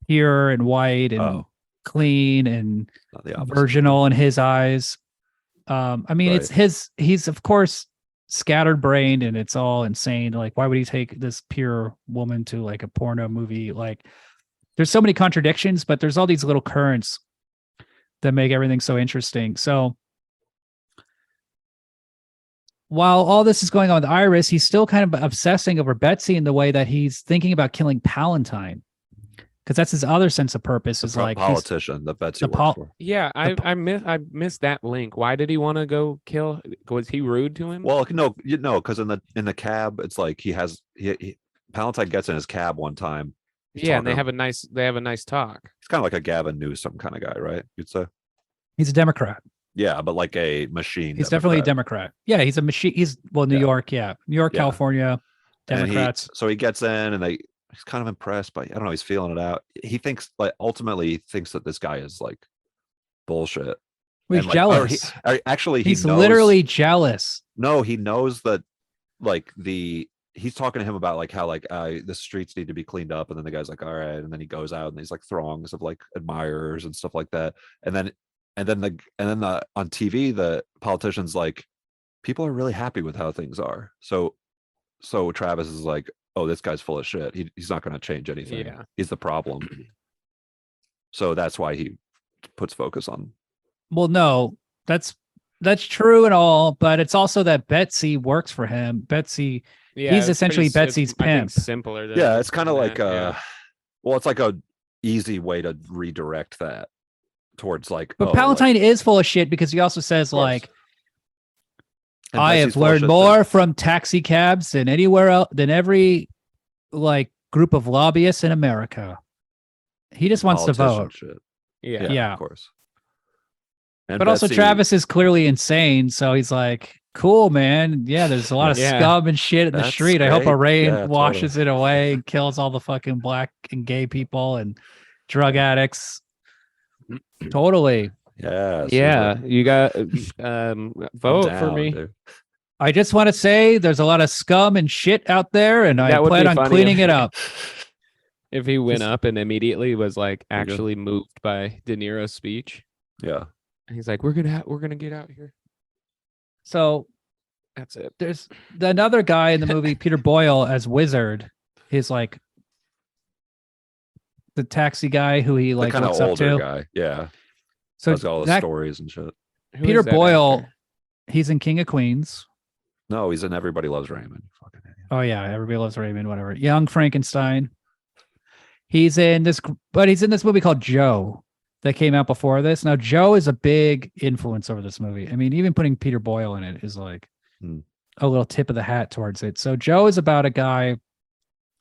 pure and white and Oh, clean and not the opposite. virginal in his eyes. I mean, Right. he's of course scatterbrained, and it's all insane. Like, why would he take this pure woman to like a porno movie? Like, there's so many contradictions, but there's all these little currents that make everything so interesting. So while all this is going on with Iris, he's still kind of obsessing over Betsy in the way that he's thinking about killing Palantine, because that's his other sense of purpose. Is like he's- politician that Betsy the works pol- for. Yeah, I missed that link. Why did he want to go kill? Was he rude to him? Well, no, because in the cab, it's like he Palantine gets in his cab one time. He's yeah, and they talking- have a nice talk. He's kind of like a Gavin Newsom kind of guy, right? You'd say. he's a Democrat. Yeah, but like a machine. He's definitely a Democrat. Yeah, he's a machine. He's New Yeah. York. Yeah, New York, Yeah. California, And Democrats. so he gets in, and he's kind of impressed, but I don't know. He's feeling it out. He thinks ultimately he thinks that this guy is like bullshit. He's and, like, jealous. Actually, He's knows, literally jealous. no. He knows that like he's talking to him about like how like the streets need to be cleaned up, and then the guy's like, all right, and then he goes out and there's like throngs of like admirers and stuff like that, and then on TV the politician's like, people are really happy with how things are. So Travis is like, oh, this guy's full of shit. He's not going to change anything. Yeah. He's the problem. So that's why he puts focus on. Well, no, that's true and all, but it's also that Betsy works for him. Betsy, Yeah, He's it's essentially pretty Betsy's I think pimp. simpler. Than Yeah, it's kind of than like that, yeah. well, it's like a easy way to redirect that towards like. but oh, like- Palantine is full of shit because he also says course. like, and I Betsy's have full of learned shit, too. more from taxi cabs than anywhere else than every like group of lobbyists in America. He just wants to Politician vote. shit. Yeah. Yeah. Of course. And But also Betsy- Travis is clearly insane, so he's like, cool, man. Yeah, there's a lot of Yeah. scum and shit in the That's street. I hope a great. rain Yeah, washes it away and kills all the fucking black and gay people and drug addicts. Totally. Yeah. Yeah, super. you got I'm vote for down, me. dude. I just want to say there's a lot of scum and shit out there, and I That would plan be on funny cleaning if- it up. If he went Just- up and immediately was like There you go. actually moved by De Niro's speech, Yeah. and he's like, "We're gonna get out here." So That's it. there's another guy in the movie, Peter Boyle as Wizard. He's like the taxi guy who he The like kind of looks up older to. guy. Yeah. So Has all the that, stories and shit. Who Peter is that Boyle, actor? he's in King of Queens. No, he's in Everybody Loves Raymond. Fucking idiot. Oh yeah, Everybody Loves Raymond, whatever. Young Frankenstein. He's in this, but he's in this movie called Joe that came out before this. Now Joe is a big influence over this movie. I mean, even putting Peter Boyle in it is like Hmm. a little tip of the hat towards it. So Joe is about a guy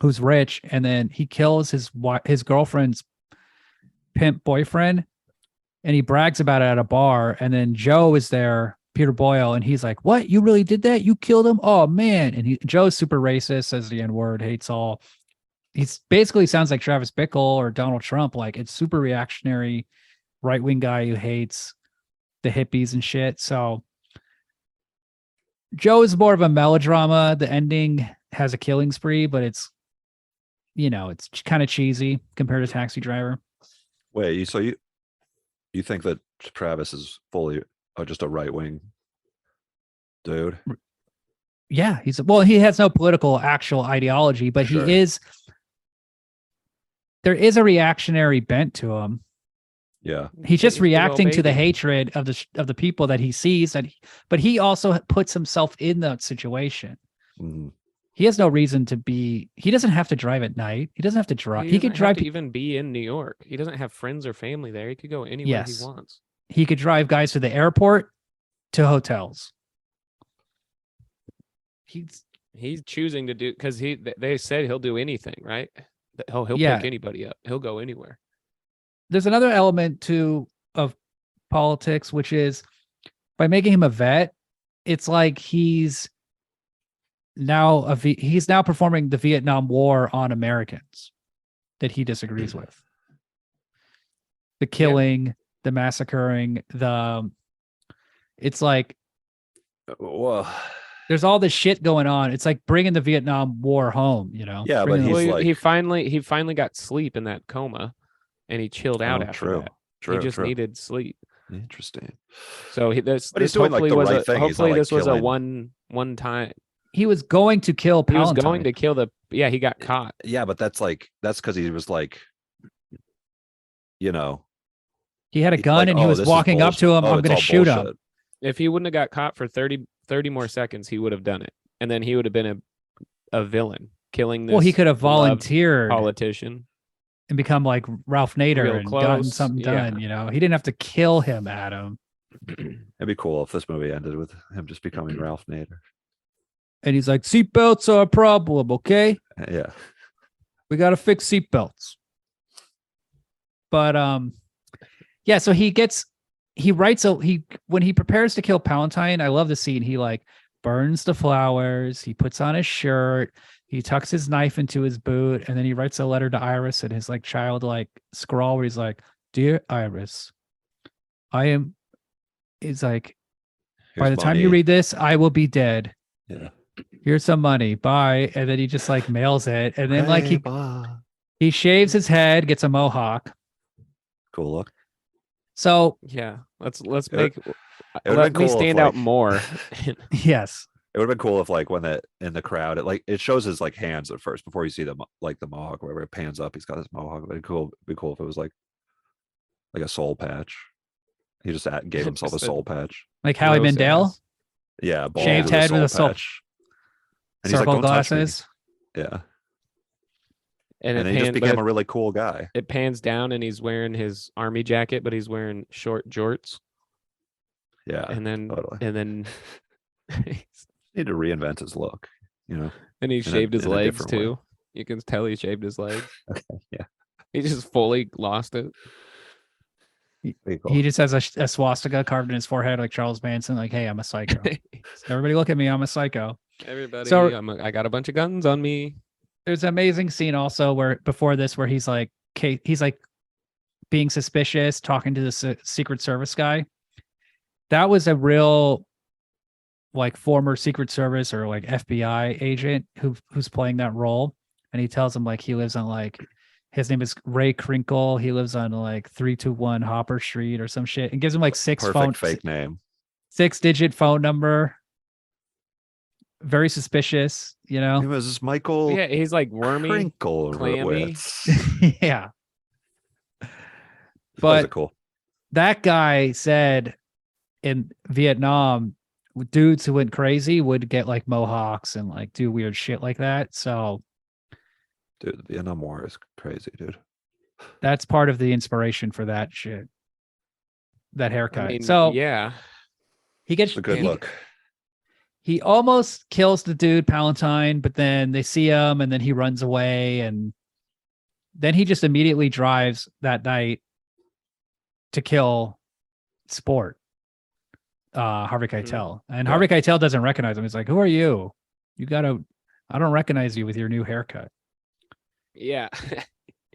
who's rich, and then he kills his girlfriend's pimp boyfriend, and he brags about it at a bar. And then Joe is there, Peter Boyle, and he's like, "What? You really did that? You killed him? Oh man!" And Joe's super racist, says the N word, hates all. He's basically sounds like Travis Bickle or Donald Trump. Like it's super reactionary, right wing guy who hates the hippies and shit. So Joe is more of a melodrama. The ending has a killing spree, but it's it's kind of cheesy compared to Taxi Driver. Wait, so you think that Travis is fully just a right wing dude? Yeah, he has no political actual ideology, but Sure. there is a reactionary bent to him. Yeah. He's just He's the little reacting to the baby. hatred of the people that he sees, but he also puts himself in that situation. Mhm. He has no reason to be. He doesn't have to drive at night. He doesn't have to drive. He could doesn't have drive. to even be in New York. He doesn't have friends or family there. He could go anywhere Yes. he wants. He could drive guys to the airport, to hotels. He's choosing to do because they said he'll do anything, right? That he'll Yeah. pick anybody up. He'll go anywhere. There's another element too of politics, which is by making him a vet, it's like he's now performing the Vietnam War on Americans that he disagrees with. The killing, the massacring, it's like Well, there's all this shit going on. It's like bringing the Vietnam War home, Yeah, but Bringing the- he's Well, like- he finally got sleep in that coma, and he chilled out after true. that. True. he just true. needed sleep. Interesting. So this But he's this doing, like, hopefully the was right a thing. He's not, hopefully like, this was a killing- one time. he was going to kill He was Palantine. going to kill he got caught. Yeah, but that's because he was like, He had a gun like, and he "Oh, was this is walking up to him. bullshit. Oh, I'm it's going to all shoot him. bullshit." If he wouldn't have got caught for 30 more seconds, he would have done it, and then he would have been a villain, killing this. Well, he could have beloved volunteered politician. and become like Ralph Nader Real and gotten close, something yeah. done. You know, he didn't have to kill him, Adam. It'd be cool if this movie ended with him just becoming Ralph Nader. And he's like, seatbelts are a problem. Okay, Yeah. we got to fix seatbelts. But yeah. So when he prepares to kill Palantine, I love the scene. He like burns the flowers. He puts on his shirt. He tucks his knife into his boot, and then he writes a letter to Iris in his like childlike scrawl where he's like, "Dear Iris, It's like, by Here's the time you money. read this, I will be dead. Yeah. Here's some money. Bye." And then he just like mails it, and then like Hey, Bob. he shaves his head, gets a mohawk. Cool look. So Yeah, let's It make would've let been me cool if, stand out like- more. yes, It would have been cool if like when in the crowd, it shows his like hands at first before you see the like the mohawk, wherever it pans up, he's got his mohawk. It'd be cool if it was like a soul patch. He just gave himself a Just a- soul patch. like Howie Gross Mandel, ass. Yeah, bald Shaved head with a soul patch. And he's like, circle "Don't touch me." glasses. Yeah, And, and it then he just pan- but became it- a really cool guy. it pans down, and he's wearing his army jacket, but he's wearing short jorts, Yeah, and then totally. and then Need to reinvent his look. You know. and he a- shaved his in a legs different way. too. You can tell he shaved his legs. Okay. Yeah. He just fully lost it. Pretty cool. He just has a swastika carved in his forehead, like Charles Manson. Like, hey, I'm a psycho. Everybody, look at me. I'm a psycho. Everybody, So- I got a bunch of guns on me. There's an amazing scene also where before this, where he's like being suspicious, talking to the Secret Service guy. That was a real like former Secret Service or like FBI agent who's playing that role. And he tells him like he lives on like, his name is Ray Crinkle. He lives on like 321 Hopper Street or some shit, and gives him like Perfect fake name. 6-digit phone number. Very suspicious, you know? It was Michael Yeah, he's like wormy. Crinkle. clammy. Yeah. But But cool. that guy said in Vietnam, dudes who went crazy would get like mohawks and like do weird shit like that. So Dude, the Vietnam War is crazy, dude. that's part of the inspiration for that shit. That haircut. I mean, So yeah, he gets It's a good he, look. He almost kills the dude Palantine, but then they see him and then he runs away, and then he just immediately drives that night to kill Sport. Harvey Keitel. And Yeah. Harvey Keitel doesn't recognize him. He's like, "Who are you? I don't recognize you with your new haircut." yeah.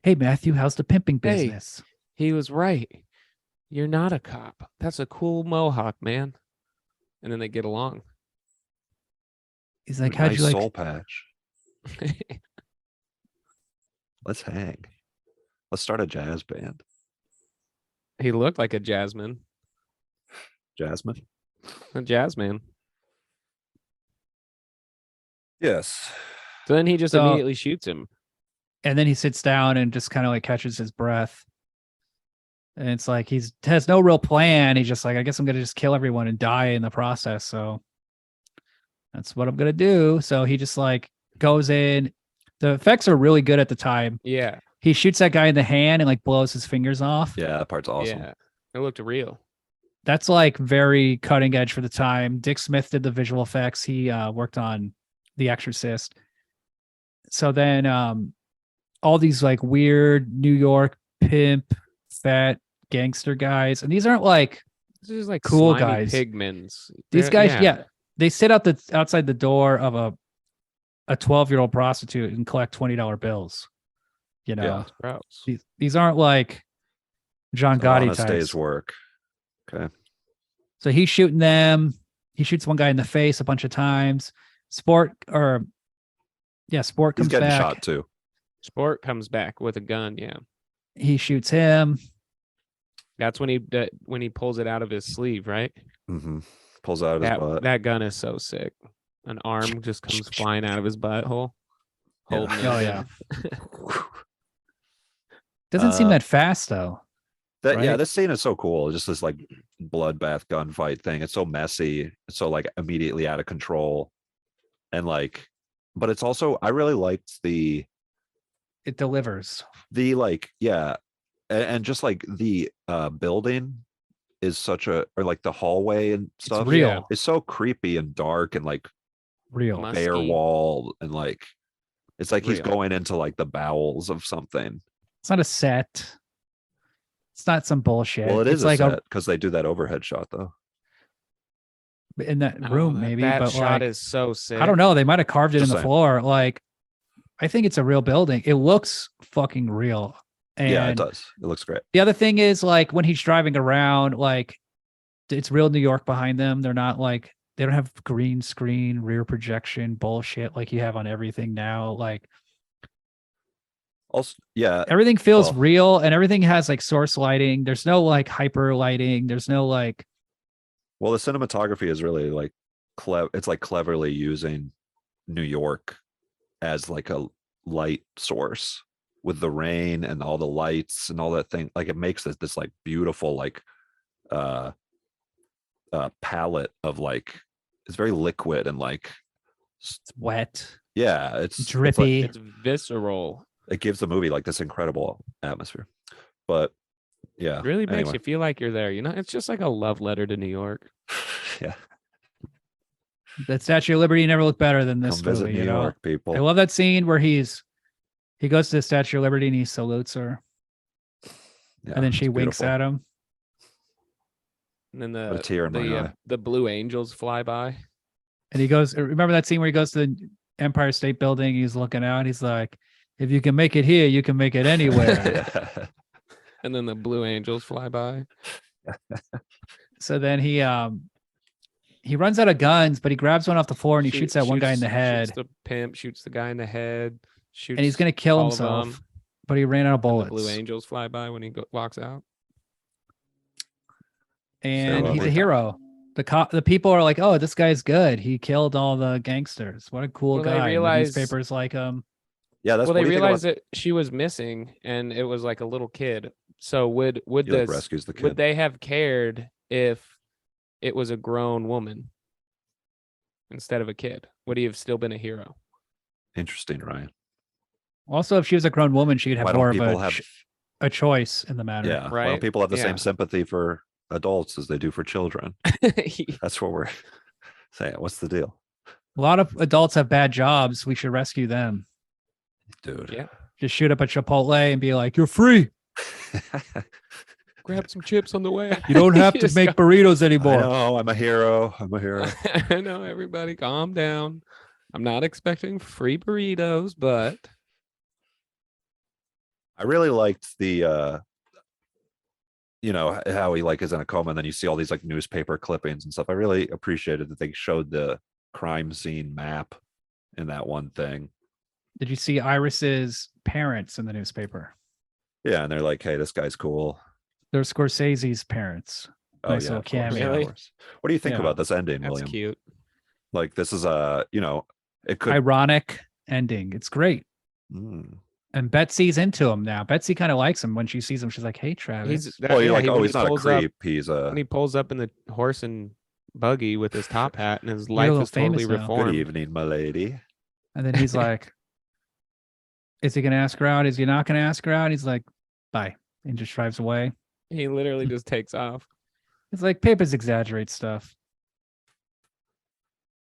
"Hey Matthew, how's the pimping Hey. business?" He was right. You're not a cop. That's a cool mohawk, man. And then they get along. He's like, "How'd Nice you like?" soul patch. Let's hang. Let's start a jazz band. He looked like a Jasmine. Jasmine. A Jasmine. Yes. So then he just So- immediately shoots him. And then he sits down and just kind of like catches his breath. And it's like has no real plan. He's just like, I guess I'm gonna just kill everyone and die in the process. So that's what I'm gonna do. So he just like goes in. The effects are really good at the time. Yeah. He shoots that guy in the hand and like blows his fingers off. Yeah, that part's awesome. Yeah. It looked real. That's like very cutting edge for the time. Dick Smith did the visual effects. He worked on The Exorcist. So then all these like weird New York pimp, fat gangster guys, and these aren't like This is like Cool slimy guys. Pigments. these guys. Yeah, they sit outside the door of a 12-year-old prostitute and collect $20 bills. You know, Yeah. Gross. these aren't like John It's an Gotti honest types. day's work. Okay. So he's shooting them. He shoots one guy in the face a bunch of times. Sport comes He's getting back. shot too. Sport comes back with a gun. Yeah. He shoots him. That's when he pulls it out of his sleeve, right? Mm-hmm. Pulls out of his butt. That gun is so sick. An arm just comes flying out of his butthole. Yeah. Holding it Oh, in. yeah. Doesn't seem Uh, that fast though. That yeah, right? this scene is so cool. Just this like bloodbath gunfight thing. It's so messy. It's so like immediately out of control. And like, but it's also I really liked It delivers. the like, yeah, and just like the building is such a or like the hallway and It's stuff real, is so creepy and dark and like real. Must- bare Musky. wall and like it's like he's Real. going into like the bowels of something. It's not a set. It's not some bullshit. Well, it it's is a like set because they do that overhead shot though. in that Oh, room, that- maybe. that But shot like, is so sick. I don't know. They might have carved it in Just the saying. floor. Like, I think it's a real building. It looks fucking real. And Yeah, it does. It looks great. the other thing is like when he's driving around, like it's real New York behind them. They're not like they don't have green screen, rear projection bullshit like you have on everything now. Like Also, yeah, everything feels Well- real and everything has like source lighting. There's no like hyper lighting. There's no like well, the cinematography is really like clever. It's like cleverly using New York as like a light source with the rain and all the lights and all that thing. Like it makes this like beautiful like uh palette of like it's very liquid and like it's wet, yeah, it's like- drippy. It's visceral. it gives the movie like this incredible atmosphere. But yeah, It really makes anyway. you feel like you're there. You know, it's just like a love letter to New York. Yeah, That Statue of Liberty never looked better than this come visit movie. New You know? York, people. I love that scene where he goes to the Statue of Liberty and he salutes her, Yeah, and then she it's winks beautiful. at him. And then Put a tear in my eye. the blue angels fly by. And he goes, remember that scene where he goes to the Empire State Building? He's looking out. He's like, if you can make it here, you can make it anywhere. Yeah. And then the blue angels fly by. So then he runs out of guns, but he grabs one off the floor and he Shoot- shoots that one guy in the head. Shoots the pimp, shoots the guy in the head. Shoots And he's going to kill all of himself, them, but he ran out of and the bullets. blue angels fly by when he walks out. And So, he's a uh, hero. The people are like, oh, this guy's good. He killed all the gangsters. What a cool Well, they guy. And the realize- newspapers like him. Yeah, that's Well, what they do you think about- realized that she was missing, and it was like a little kid. So would he, like, this rescues the kid. would they have cared if it was a grown woman instead of a kid? Would he have still been a hero? Interesting, Ryan. Also, if she was a grown woman, she'd have Why more don't of people a, have a choice in the matter. yeah? Why right? don't people have the Yeah. same sympathy for adults as they do for children? That's what we're saying. What's the deal, A lot of adults have bad jobs. We should rescue them. dude? Yeah. Just shoot up a Chipotle and be like, you're free. Grab some chips on the way. You don't have to Just make go- burritos I anymore. know. I'm a hero. I'm a hero. I know, everybody, calm down. I'm not expecting free burritos, but I really liked the how he like is in a coma and then you see all these like newspaper clippings and stuff. I really appreciated that they showed the crime scene map in that one thing. Did you see Iris's parents in the newspaper? Yeah, and they're like, hey, this guy's cool. They're Scorsese's parents. Oh Nice yeah, little of course, cameo. of Really? course. What do you think Yeah. about this ending, that's William? cute. Like this is it could Ironic ending. It's great. Mm. And Betsy's into him now. Betsy kind of likes him when she sees him. She's like, hey, Travis. He's Well, you're yeah, like, when oh, he he's not a pulls up- creep. He's a when he pulls up in the horse and buggy with his top hat, and his a life little is totally famous now. good reformed. evening, my lady. And then he's like, is he going to ask her out? Is he not going to ask her out? He's like, bye. And just drives away. He literally just takes off. It's like Papers exaggerate stuff.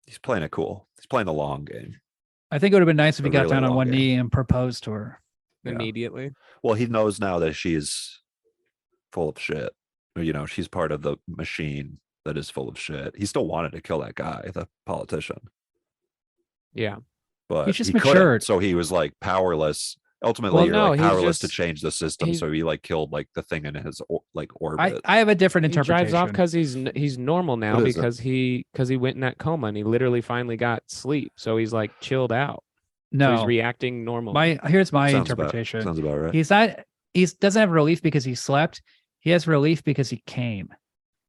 He's playing it cool. He's playing the long game. I think it would have been nice if he A got really down on long one game. knee and proposed to her. Yeah. Immediately. Well, he knows now that she's full of shit. She's part of the machine that is full of shit. He still wanted to kill that guy, the politician, Yeah. but He's just he couldn't, matured. So he was like powerless. Ultimately, Well, you're no, like he's powerless to just- change the system. he's- So he like killed like the thing in his orbit. I have a different He interpretation. drives off because he's normal now What is it? because he went in that coma and he literally finally got sleep. So he's like chilled out. So no, he's reacting normal. here's my Sounds interpretation. sounds about right. He's not. He doesn't have relief because he slept. He has relief because he came.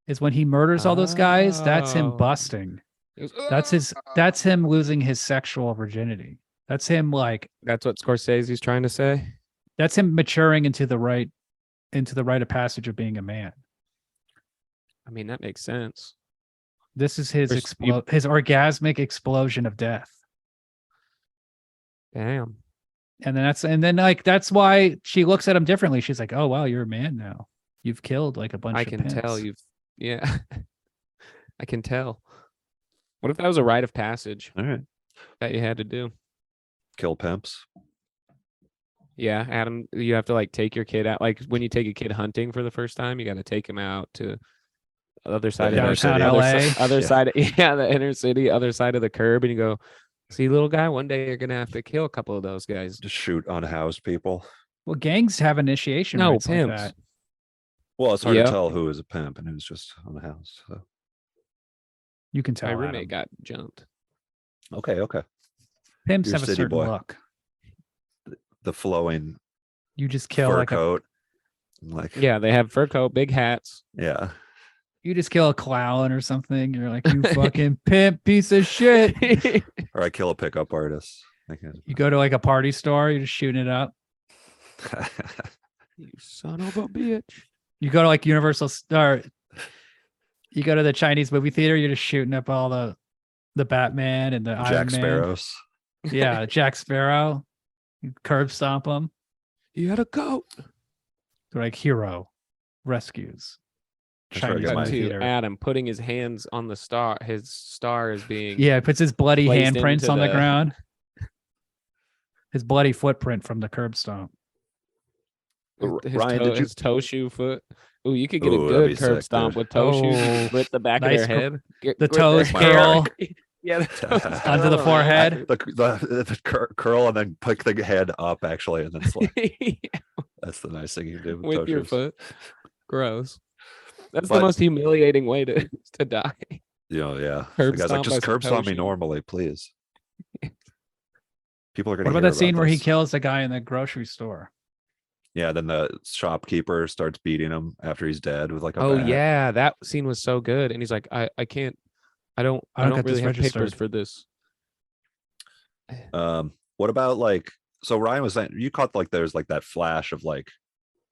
Is when he murders all those guys. That's him Oh. busting. He goes, That's "Ah!" That's him losing his sexual virginity. That's him like. That's what Scorsese's trying to say. That's him maturing into the right into the rite of passage of being a man. I mean, that makes sense. This is his There's- you- his orgasmic explosion of death. Damn. And then like that's why she looks at him differently. She's like, "Oh wow, you're a man now. You've killed like a bunch I of can tell pimps." you've, yeah. I can tell. What if that was a rite of passage All right. that you had to do? Kill pimps. Yeah, Adam, you have to like take your kid out. Like when you take a kid hunting for the first time, you got to take him out to the other side of inner the city. other, LA. other Yeah. side, yeah, the inner city, other side of the curb, and you go, see, little guy, one day you're gonna have to kill a couple of those guys. Just shoot unhoused people. Well, gangs have initiation No, rites like pimps. that. Well, it's hard Yep. to tell who is a pimp and who's just unhoused. So. You can tell. My Adam. roommate got jumped. Okay. Pimps You're have a city certain boy. look. The flowing You just kill fur like coat. Like Yeah, they have fur coat, big hats. yeah. you just kill a clown or something. You're like, you fucking pimp piece of shit. Or I kill a pickup artist. You go to like a party store, you're just shooting it up. You son of a bitch. You go to like Universal Star. You go to the Chinese movie theater, you're just shooting up all the Batman and the Iron Jack Man. Sparrows. Yeah, Jack Sparrow. You curb stomp them. You had a coat. They're like hero rescues. That's where I Chinese get Cut my- movie to theater. Adam putting his hands on the star. His star is being Yeah, he puts his bloody placed handprints into on the the- ground. His bloody footprint from the curb stomp. his, Ryan, toe, did you- his toe shoe foot. Ooh, you could get Ooh, a that'd good be curb sick, stomp dude. with toe shoes. Oh, and Split the back nice of their head. Get the grip their toes hair. curl. Yeah, the toes Onto the curl forehead. around. The curl and then pick the head up actually, and then slide. Yeah, That's the nice thing you can do with, with toe your shoes. foot. Gross. That's But- the most humiliating way to die. You know, yeah. Curb the guy's like, stomp by just some curb toe stomp me shoes." normally, please. People are gonna. What about hear that scene where he this. kills the guy in the grocery store? Yeah, then the shopkeeper starts beating him after he's dead with like a Oh bat. yeah, that scene was so good. And he's like, I can't, I don't get this really have papers registered." for this. What about like? So Ryan was saying you caught like there's like that flash of like,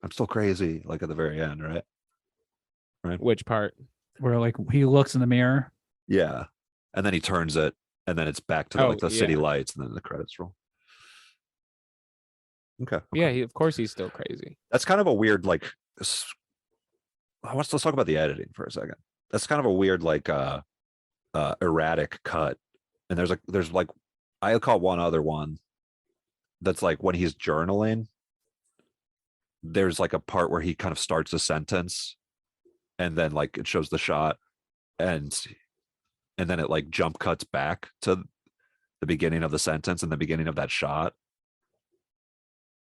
I'm still crazy, like at the very end, right? Which part? Where like he looks in the mirror. Yeah, and then he turns it, and then it's back to the, Oh, like the city yeah. lights, and then the credits roll. Okay. Yeah, okay. of course he's still crazy. That's kind of a weird like. Let's talk about the editing for a second. That's kind of a weird like erratic cut, and there's like I caught one other one. That's like when he's journaling. There's like a part where he kind of starts a sentence, and then like it shows the shot, and then it like jump cuts back to the beginning of the sentence and the beginning of that shot.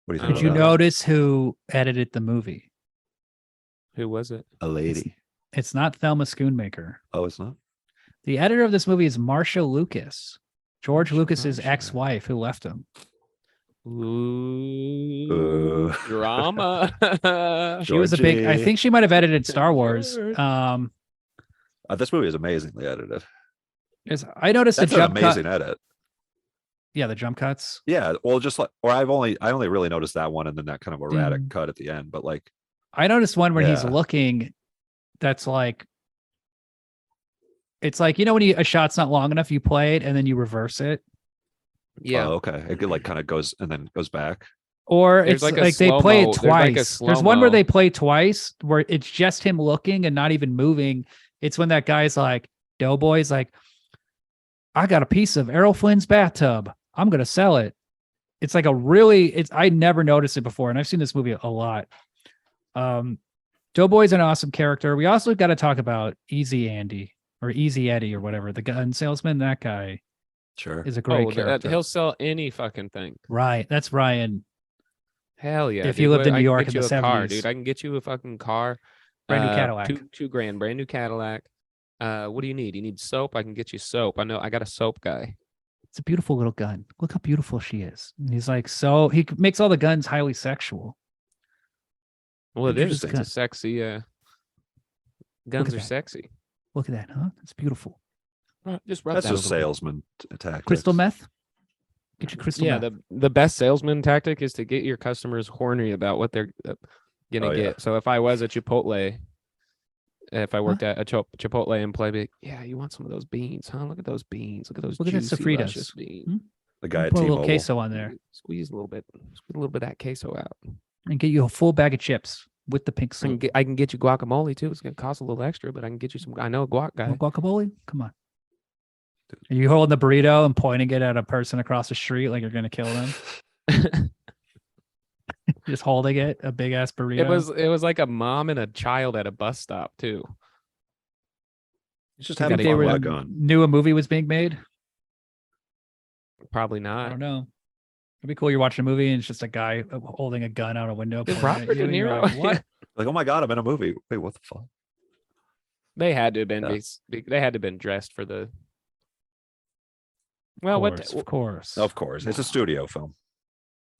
What do you think? Did you about notice who edited the movie? Who was it? that? A lady? It's not Thelma Schoonmaker. Oh, it's not. The editor of this movie is Marsha Lucas, George Lucas's Marsha. ex-wife who left him. Ooh, drama. She was a big. I Georgie. think she might have edited Star Wars. George. This movie is amazingly edited. I noticed That's a an jump amazing cut. edit. Yeah, the jump cuts. Yeah, well, just like, or I only really noticed that one, and then that kind of erratic Mm. cut at the end. But like, I noticed one where he's Yeah. looking. That's like. It's like, you know, when a shot's not long enough, you play it and then you reverse it. Yeah. oh, okay, it like kind of goes and then goes back. Or There's it's like like, a they play slow-mo- it there's like a twice. There's one where slow-mo. they play twice where it's just him looking and not even moving. It's when that guy's like, Doughboy's like, I got a piece of Errol Flynn's bathtub. I'm gonna sell it. It's like I never noticed it before, and I've seen this movie a lot. Doughboy's an awesome character. We also got to talk about Easy Andy or Easy Eddie or whatever, the gun salesman. That guy Sure. is a great Oh, character. he'll sell any fucking thing. Right. That's Ryan. Hell yeah. If dude. you lived What- in I New can York get in you the a car, 70s. dude. I can get you a fucking car. Brand new Cadillac. Two grand, brand new Cadillac. What do you need? You need soap? I can get you soap. I know I got a soap guy. It's a beautiful little gun. Look how beautiful she is. And he's like, so he makes all the guns highly sexual. Well, it is. It's Interesting. a sexy. Guns at are that. sexy. Look at that, huh? It's beautiful. Just rub That's that just a little bit. salesman tactics. Crystal meth. Get your crystal Yeah, meth. the best salesman tactic is to get your customers horny about what they're gonna Oh, yeah. get. So if I was a Chipotle, if I worked at a Chipotle employee, I'd be like, yeah, you want some of those beans, huh? Look at those beans. Look at those Look at that juicy, Sofritas. luscious beans. The guy at Put a little T-Mobile. queso on there Squeeze a little bit of that queso out. and get you a full bag of chips with the pink slip. I can get you guacamole too. It's gonna cost a little extra, but I can get you some. I know a guac guy. Want guacamole? Come on. Are you holding the burrito and pointing it at a person across the street like you're gonna kill them? Just holding it, a big ass burrito. It was like a mom and a child at a bus stop too. He's just You having gotta fun get with rid that of- gun. Knew a movie was being made. Probably I not. don't know. It'd be cool. You're watching a movie and it's just a guy holding a gun out a window. It's pointing at Robert you, De and you're Niro. like, what? Like, oh my god, I'm in a movie. Wait, what the fuck? They had to have been. Yeah. They had to have been dressed for the. Well, Of course. Of course, it's a studio film.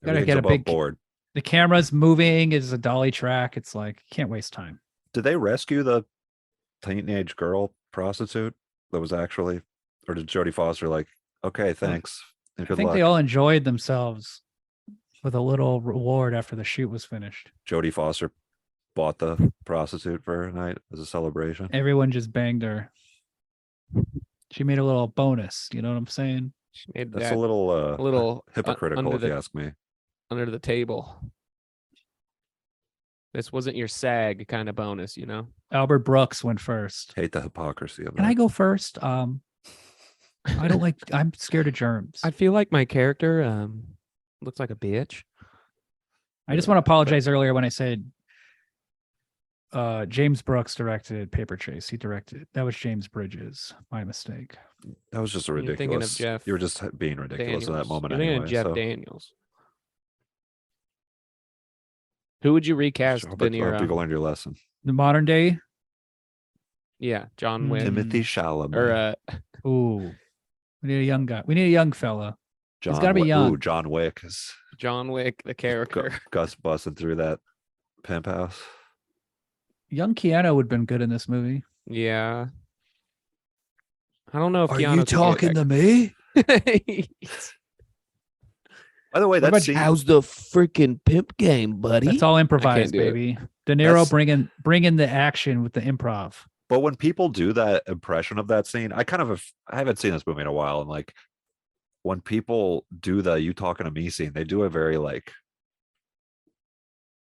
Gotta Everything's get a above big- board. The camera's moving. It's a dolly track. It's like you can't waste time. Did they rescue the teenage girl prostitute that was actually, or did Jodie Foster like, okay, thanks and I good think luck? they all enjoyed themselves with a little reward after the shoot was finished. Jodie Foster bought the prostitute for a night as a celebration. Everyone just banged her. She made a little bonus. You know what I'm saying? She made That's that a little hypocritical, under if you the ask me. under the table. This wasn't your SAG kind of bonus, you know. Albert Brooks went first. Hate the hypocrisy of Can I that. go first? I don't like. I'm scared of germs. I feel like my character looks like a bitch. I just want to apologize earlier when I said James Brooks directed Paper Chase. That was James Bridges. My mistake. That was just a You're thinking of ridiculous. Jeff You were just being ridiculous in that Daniels. moment You're thinking anyway. of Jeff so Daniels. Who would you recast I hope De I hope you Niro? learned your lesson. The modern day. Yeah, John Wick. Timothy Chalamet. Or Ooh, we need a young guy. We need a young fella. John gotta be Wick- young. Ooh, John Wick is John Wick, the character. Gus busting through that pimp house. Young Keanu would have been good in this movie. Yeah. I don't know if Keanu could to me? get By the way, that about scene, the freaking pimp game, buddy? That's all improvised, do it. baby. De Niro That's- bring in the action with the improv. but when people do that impression of that scene, I haven't seen this movie in a while, and like when people do the "you talking to me" scene, they do it very like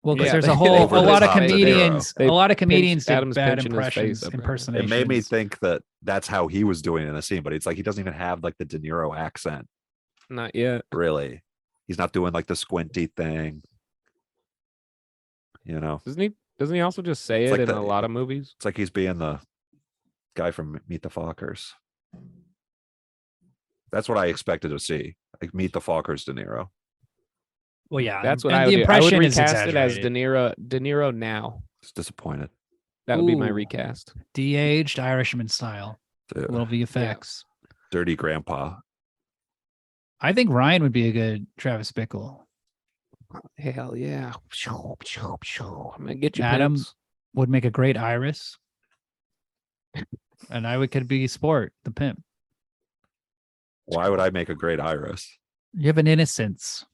Well, because Yeah, there's they- a they whole over a the lot of top De Niro. comedians. They A lot of comedians did Adam's bad pinching his face impressions. up right now. Impersonations. it made me think that that's how he was doing it in the scene, but it's like he doesn't even have like the De Niro accent. Not yet. Really, he's not doing like the squinty thing. You know, Doesn't he also just say It's it like in the- a lot of movies? it's like he's being the guy from Meet the Fockers. That's what I expected to see. Like Meet the Fockers De Niro. Well, yeah, That's what and I would the do. I would impression is recast it as exaggerated. De Niro now. Just disappointed. That would be my Ooh. recast. De-aged Irishman style. Dude, Little VFX. Dirty Grandpa. I think Ryan would be a good Travis Bickle. Hell yeah. I'm gonna get you Adam- pimps. Would make a great Iris. And could be Sport, the pimp. Why would I make a great Iris? You have an innocence.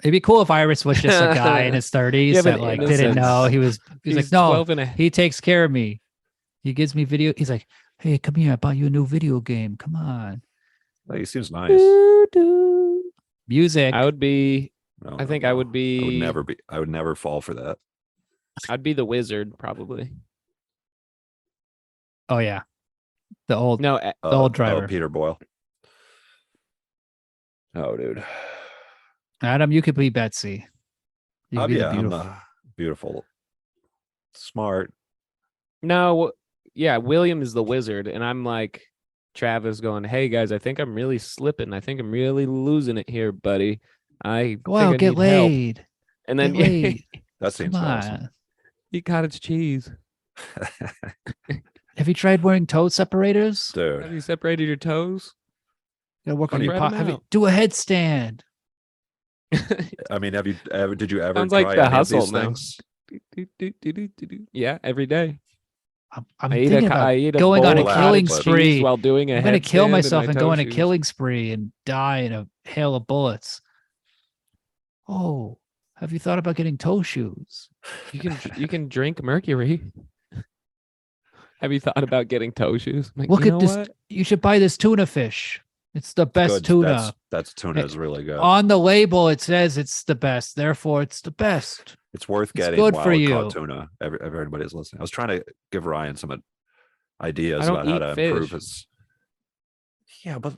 It'd be cool if Iris was just a guy in his 30s have that an like didn't innocence. know he was He's like, no, 12 and a he takes care of me. He gives me video. He's like, hey, come here. I bought you a new video game. Come on. Like, he seems nice. Music. I would be No, I no, think no. I would be I would never fall for that. I'd be the wizard probably. Oh yeah. The old No, The old driver. Peter Boyle. Oh, dude. Adam, you could be Betsy. You could Oh, be the yeah, I'm beautiful. the beautiful, smart. no, yeah, William is the wizard, and I'm like Travis going, hey guys, I think I'm really slipping. I think I'm really losing it here, buddy. I Go out, think I get need help." laid. And then Get laid. That seems Come awesome. on. eat cottage cheese. Have you tried wearing toe separators? Have Dude, you separated your toes? Gotta work on Funny. your Spread 'em Have you, out. do a headstand. I mean, did you ever Sounds try like the any of hustle these now. things? Yeah, every day. I'm I eat thinking a, about I eat a going on a bowl of killing cottage cheese spree. while doing a I'm gonna kill headstand in myself my and toe go on a shoes. killing spree and die in a hail of bullets. Oh, have you thought about getting toe shoes? You can drink mercury. Have you thought about getting toe shoes? I'm like, Look you at know this. what? You should buy this tuna fish. It's the best Good. tuna. That's tuna is really good. On the label, it says it's the best. Therefore, it's the best. It's worth It's getting good while for it you. caught tuna. Everybody's listening. I was trying to give Ryan some ideas I don't about how eat to improve fish. his. Yeah, but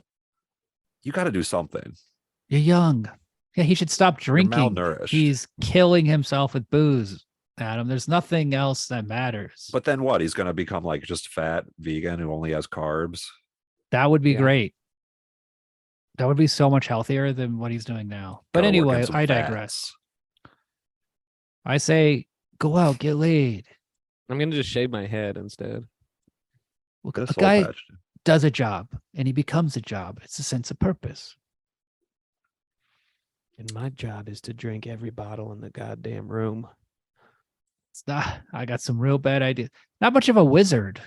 you got to do something. You're young. Yeah, he should stop You're drinking. malnourished. He's killing himself with booze, Adam. There's nothing else that matters. But then what? He's going to become like just fat vegan who only has carbs. that would be Yeah. great. That would be so much healthier than what he's doing now. But Gotta work in anyway, some I fats. digress. I say go out, get laid. I'm gonna just shave my head instead. Look, Get a a soul guy patch. does a job and he becomes a job. It's a sense of purpose. And my job is to drink every bottle in the goddamn room. It's not. I got some real bad ideas. Not much of a wizard.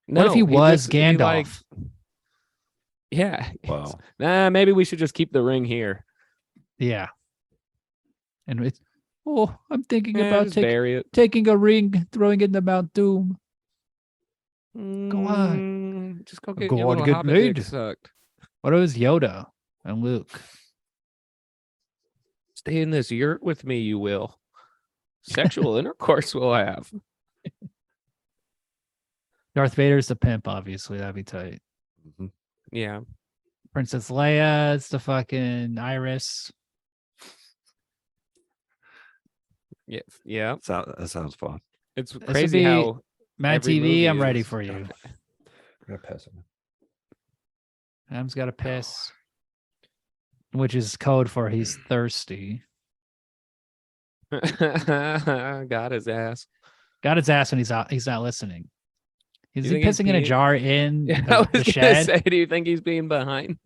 No, What if he was he Gandalf? like- yeah. Wow. Nah, maybe we should just keep the ring here. Yeah. And it's I'm thinking Yeah, about just bury it. taking a ring, throwing it in the Mount Doom. Just go get Go your on, little get hobbit dick laid. sucked. What was Yoda and Luke? Stay in this yurt with me, you will. Sexual intercourse we'll have. Darth Vader's the pimp, obviously. That'd be tight. Mhm. Yeah. Princess Leia, it's the fucking Iris. Yeah. Yeah. That sounds fun. It's would crazy be- how Mad every TV, movie I'm ready is- for you. I'm gonna piss him. Adam's got a piss, which is code for he's thirsty. got his ass. Got his ass when he's not listening. Is You he think he's pissing in a peeing? jar in Yeah, I the was gonna shed? say, do you think he's being behind?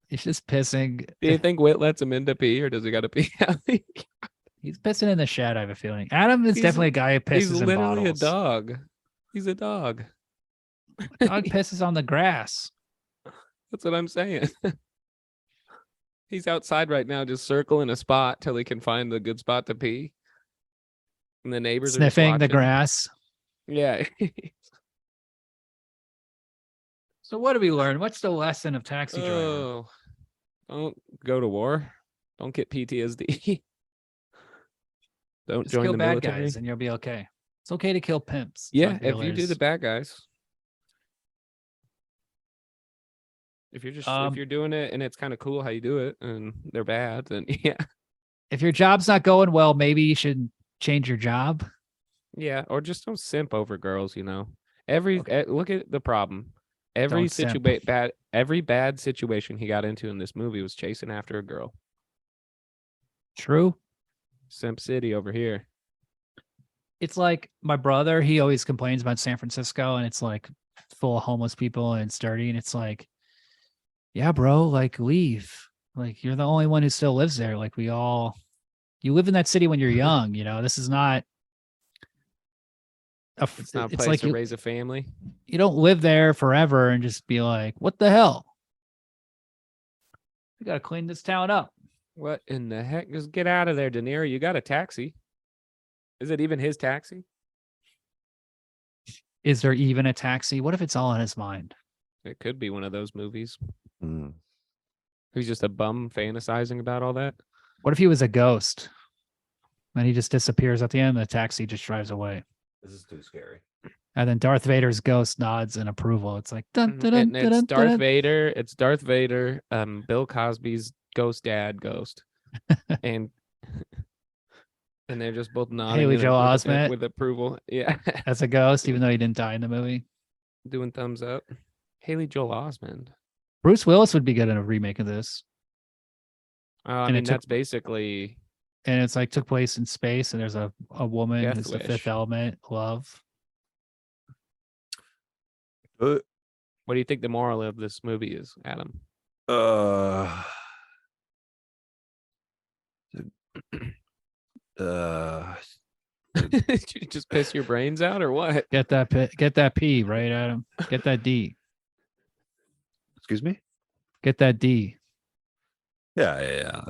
He's just pissing. Do you think Whit lets him in to pee, or does he got to pee? He's pissing in the shed, I have a feeling. Adam is He's- definitely a guy who pisses He's in literally bottles. a dog. He's a dog. Dog pisses on the grass. That's what I'm saying. He's outside right now, just circling a spot till he can find the good spot to pee. And the neighbors are just Sniffing the watching. grass. Yeah. So what do we learn? What's the lesson of Taxi Driver? Oh, don't go to war. Don't get PTSD. Don't Just join kill the bad military. guys and you'll be okay. It's okay to kill pimps. Yeah, drug if you do dealers. the bad guys. If you're just if you're doing it and it's kind of cool how you do it and they're bad, then yeah. If your job's not going well, maybe you should change your job. Yeah, or just don't simp over girls, you know. Look at the problem. Every Don't simp. every bad situation he got into in this movie was chasing after a girl. True. Simp City over here. It's like my brother, he always complains about San Francisco and it's like full of homeless people and it's dirty. And it's like, yeah, bro, like leave. Like you're the only one who still lives there. Like you live in that city when you're young, you know, this is not. It's not a It's place like to you, raise a family. you don't live there forever and just be like, what the hell? We got to clean this town up. What in the heck? Just get out of there, De Niro. You got a taxi. Is it even his taxi? Is there even a taxi? What if it's all in his mind? It could be one of those movies. Mm. He's just a bum fantasizing about all that. What if he was a ghost? And he just disappears at the end and the taxi just drives away. This is too scary. And then Darth Vader's ghost nods in approval. It's like dun, dun, dun, And it's dun, Darth dun. Vader. It's Darth Vader. Bill Cosby's ghost dad, ghost, and they're just both nodding Haley in Joel with- Osment. with approval. Yeah, As a ghost, even though he didn't die in the movie. doing thumbs up. Haley Joel Osment. Bruce Willis would be good in a remake of this. I And it mean, took- that's basically And it's like took place in space and there's a woman Death who's the Wish. fifth element, love. what do you think the moral of this movie is, Adam? Did you just piss your brains out or what? Get that P, right, Adam? Get that D. Excuse me? Get that D. Yeah.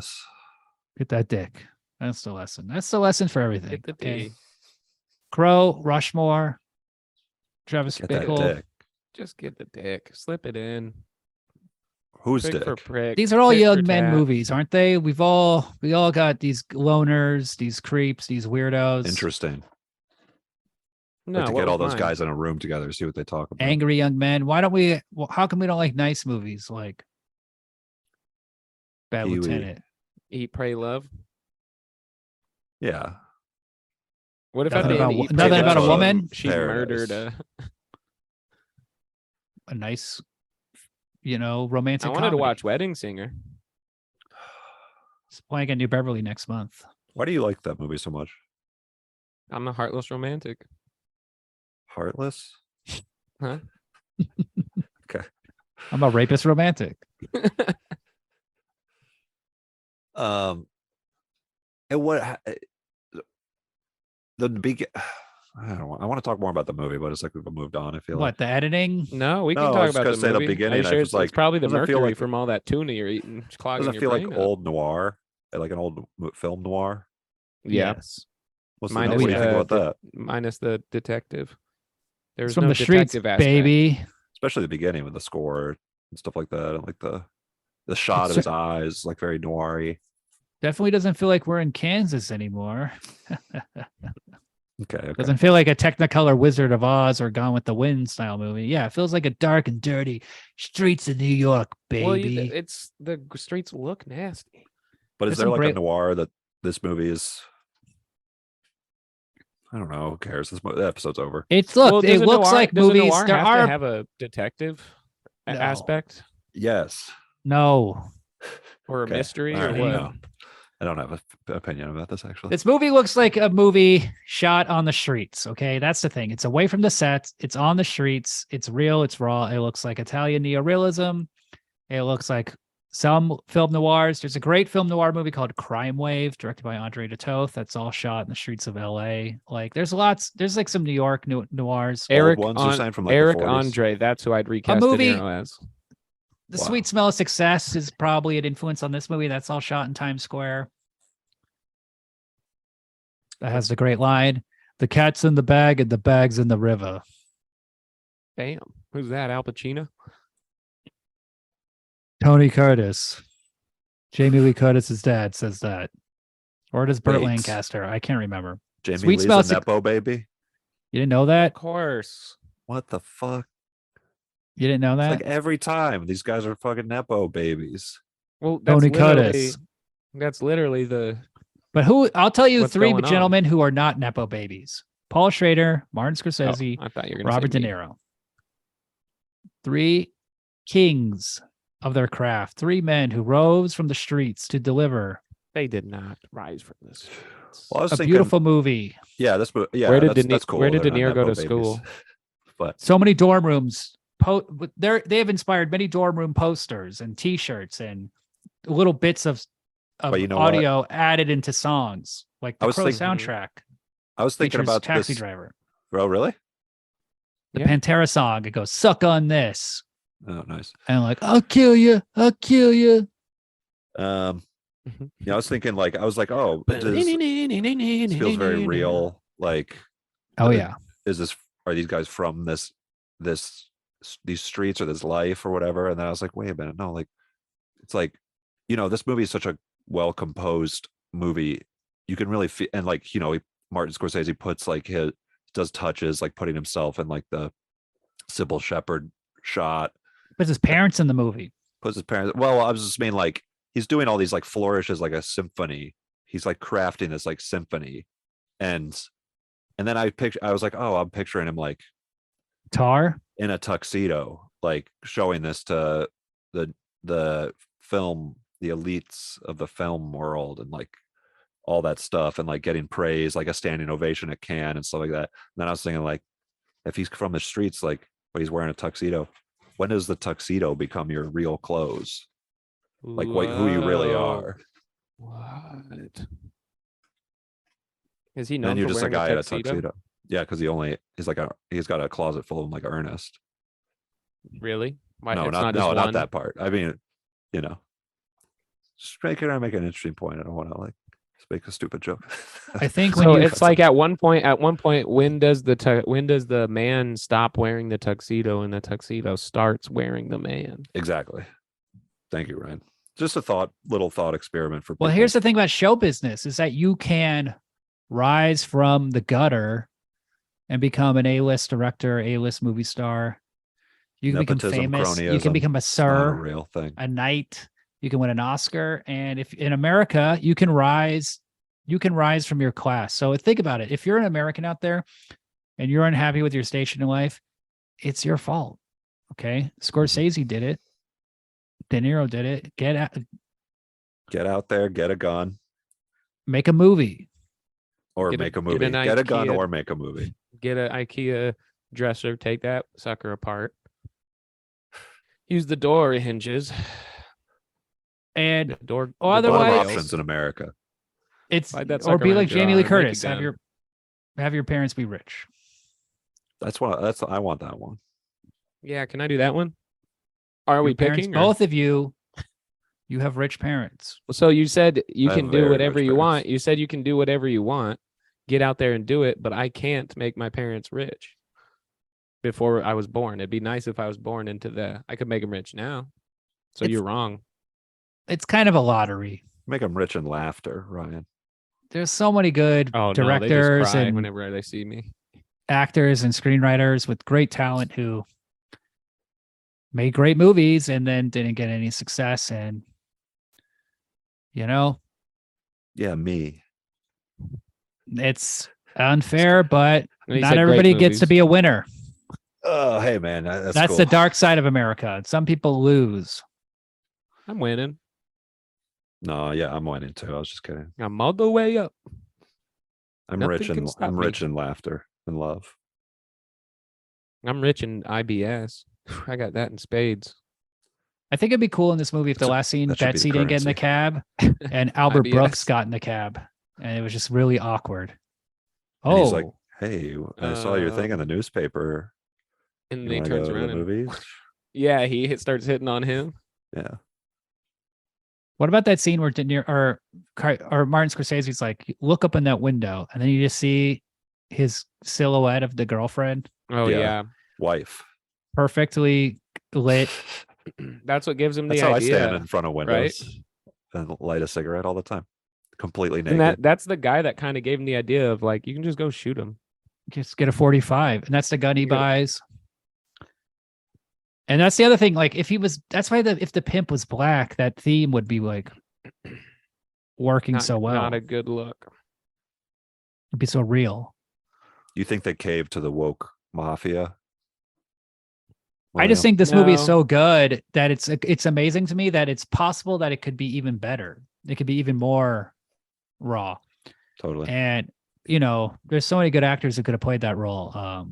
Get that dick. That's the lesson. That's the lesson for everything. Get the Okay. D. Crow, Rushmore, Travis Get that Bickle. dick. Just get the dick. Slip it in. Who's Prick dick? for prick. These are all tit for young men tat. movies, aren't they? We all got these loners, these creeps, these weirdos, Interesting. No, Like to what get was all those mine? guys in a room together, see what they talk about. angry young men. Why don't we? Well, how come we don't like nice movies like Bad Pee-wee. Lieutenant? Eat, pray, love. Yeah. What if Nothing at the about end wo- Eat, Pray, nothing about a Love, woman? She Paradise. murdered. A nice, romantic. I wanted to comedy. watch Wedding Singer. It's playing at New Beverly next month. Why do you like that movie so much? I'm a heartless romantic. Heartless? Huh? I'm a rapist romantic. And what the big I don't know. I want to talk more about the movie, but it's like we've moved on. I feel What like the editing? No, we can No, I talk was about gonna the say the movie. beginning, Are you I sure was it's like, probably the doesn't feel mercury like- from all that tuna you're eating? It's clogging doesn't your feel like brain up. old noir, like an old film noir. Yeah, Yes. What's Minus what do you think the about that? minus the detective. There's It's from no the streets, detective aspect. baby. Especially the beginning with the score and stuff like that, and like the shot It's of his eyes, like very noir-y. Definitely doesn't feel like we're in Kansas anymore. Okay. Doesn't feel like a Technicolor Wizard of Oz or Gone with the Wind style movie. Yeah, it feels like a dark and dirty streets of New York, baby. Well, it's the streets look nasty. But There's is there some like great- a noir that this movie is? I don't know. Who cares? The episode's over. It does a looks noir- like does a movies. noir There have are to have a detective No. aspect Yes. no. or a Okay. mystery All or right, what? no. I don't have an opinion about this actually. This movie looks like a movie shot on the streets. Okay, that's the thing. It's away from the sets. It's on the streets. It's real. It's raw. It looks like Italian neorealism. It looks like some film noirs. There's a great film noir movie called Crime Wave, directed by Andre de Toth. That's all shot in the streets of L.A. Like, there's lots. There's like some New York noirs. Old ones you're saying from like Eric the 40s? Andre. That's who I'd recast movie- De Niro as. The Wow. Sweet Smell of Success is probably an influence on this movie. That's all shot in Times Square. That has the great line: "The cat's in the bag and the bag's in the river." Damn, who's that? Al Pacino? Tony Curtis. Jamie Lee Curtis's dad says that. Or does Burt Wait. Lancaster? I can't remember. Jamie Sweet Lee's Smell a Suc- nepo baby. You didn't know that? Of course. What the fuck? You didn't know It's that? like every time these guys are fucking nepo babies. Well, that's Tony literally, Curtis. That's literally the. But I'll tell you What's three going on? gentlemen who are not Nepo babies: Paul Schrader, Martin Oh, Scorsese, I thought you were going to Robert De me. Niro. Three kings of their craft. Three men who rose from the streets to deliver They did not rise from this. Well, I was a thinking, beautiful movie. yeah, yeah. Where did that's, De Ni- that's cool. where did They're De not Niro go nepo to babies. school? But So many dorm rooms. They have inspired many dorm room posters and T-shirts and little bits of But you know what? audio added into songs, like I the was Crow thinking- soundtrack. I was thinking Features about Taxi this. Driver. Oh, really? The Yeah. Pantera song. It goes, "Suck on this," Oh, nice. and I'm like, "I'll kill you. I'll kill you." Yeah, I was thinking like I was like, oh, this feels very real. Like, Oh Uh, yeah. are these guys from these streets or this life or whatever? And then I was like, wait a minute, no, like it's like, this movie is such a well composed movie. You can really feel, and like, Martin Scorsese puts like does touches like putting himself in like the Sybil Shepherd shot, But his parents in the movie. puts his parents. Well, I was just mean like he's doing all these like flourishes like a symphony. He's like crafting this like symphony, and then I was like, oh, I'm picturing him like Tar. in a tuxedo, like showing this to the film, the elites of the film world, and like all that stuff, and like getting praise, like a standing ovation at Cannes and stuff like that. And then I was thinking, like, if he's from the streets, like, but he's wearing a tuxedo, when does the tuxedo become your real clothes? Like, who you really are? What? Is he And known then you're for just a wearing guy in a tuxedo? tuxedo. Yeah, because he's got a closet full of them, like Ernest. Really? Why, No, it's not just not one? that part. I mean, just making an interesting point. I don't want to like make a stupid joke. I think when So you it's like at one point, when does the man stop wearing the tuxedo and the tuxedo starts wearing the man? Exactly. Thank you, Ryan. Just a little thought experiment for people. well, here's the thing about show business is that you can rise from the gutter and become an A-list director, A-list movie star. You can become Nepotism, famous. You cronyism, can become a it's not a sir, real thing. a knight. You can win an Oscar. And if in America, you can rise from your class. So think about it. If you're an American out there and you're unhappy with your station in life, it's your fault. Okay. Scorsese did it. De Niro did it. Get out there, get a gun, Make a movie. or Get a- make a get movie. an Get a gun IKEA. or make a movie. Get an IKEA dresser, take that sucker apart. Use the door hinges. And The door. Or the A lot of otherwise- options in America. it's Slide that or sucker be around like your Jamie Lee arm, make a Curtis. Have gun. your parents be rich. I want that one. Yeah, can I do that one? Are we Your parents, picking? Or- both of you? You have rich parents. So you said you I can have do very whatever rich you want. parents. You said you can do whatever you want. Get out there and do it, but I can't make my parents rich before I was born. It'd be nice if I was born into I could make them rich now. So It's- you're wrong. It's kind of a lottery. Make them rich in laughter, Ryan. There's so many good Oh, no, they directors just cry and whenever they see me. actors and screenwriters with great talent who made great movies and then didn't get any success. And Yeah, me. it's unfair, but And he not said great everybody gets to movies. be a winner. Oh, hey man, that's That's cool. the dark side of America. Some people lose. I'm winning. No, yeah, I'm winning too. I was just kidding. I'm all the way up. I'm Nothing rich can in stop I'm me. rich in laughter and love. I'm rich in IBS. I got that in spades. I think it'd be cool in this movie if the That's a- last scene that should be Betsy the didn't get in the currency. cab and Albert IBS. Brooks got in the cab and it was just really awkward. And Oh, he's like, "Hey, I saw your thing in the newspaper. And You then he want to turns go to around the and movies?" yeah, starts hitting on him. Yeah, what about that scene where De Niro or Martin Scorsese's like, look up in that window and then you just see his silhouette of the girlfriend Oh Yeah. yeah. wife. perfectly lit. That's what gives him That's the how idea. I stand in front of windows and light a cigarette all the time, completely naked. And that's the guy that kind of gave him the idea of like you can just go shoot him. Just get a 45 and that's the gun he You gotta- buys. And that's the other thing. Like that's why if the pimp was black, that theme would be like working so well. Not a good look. It'd be so real. You think they caved to the woke mafia? I just William? think this movie is No. so good that it's amazing to me that it's possible that it could be even better. It could be even more raw. Totally. And there's so many good actors who could have played that role.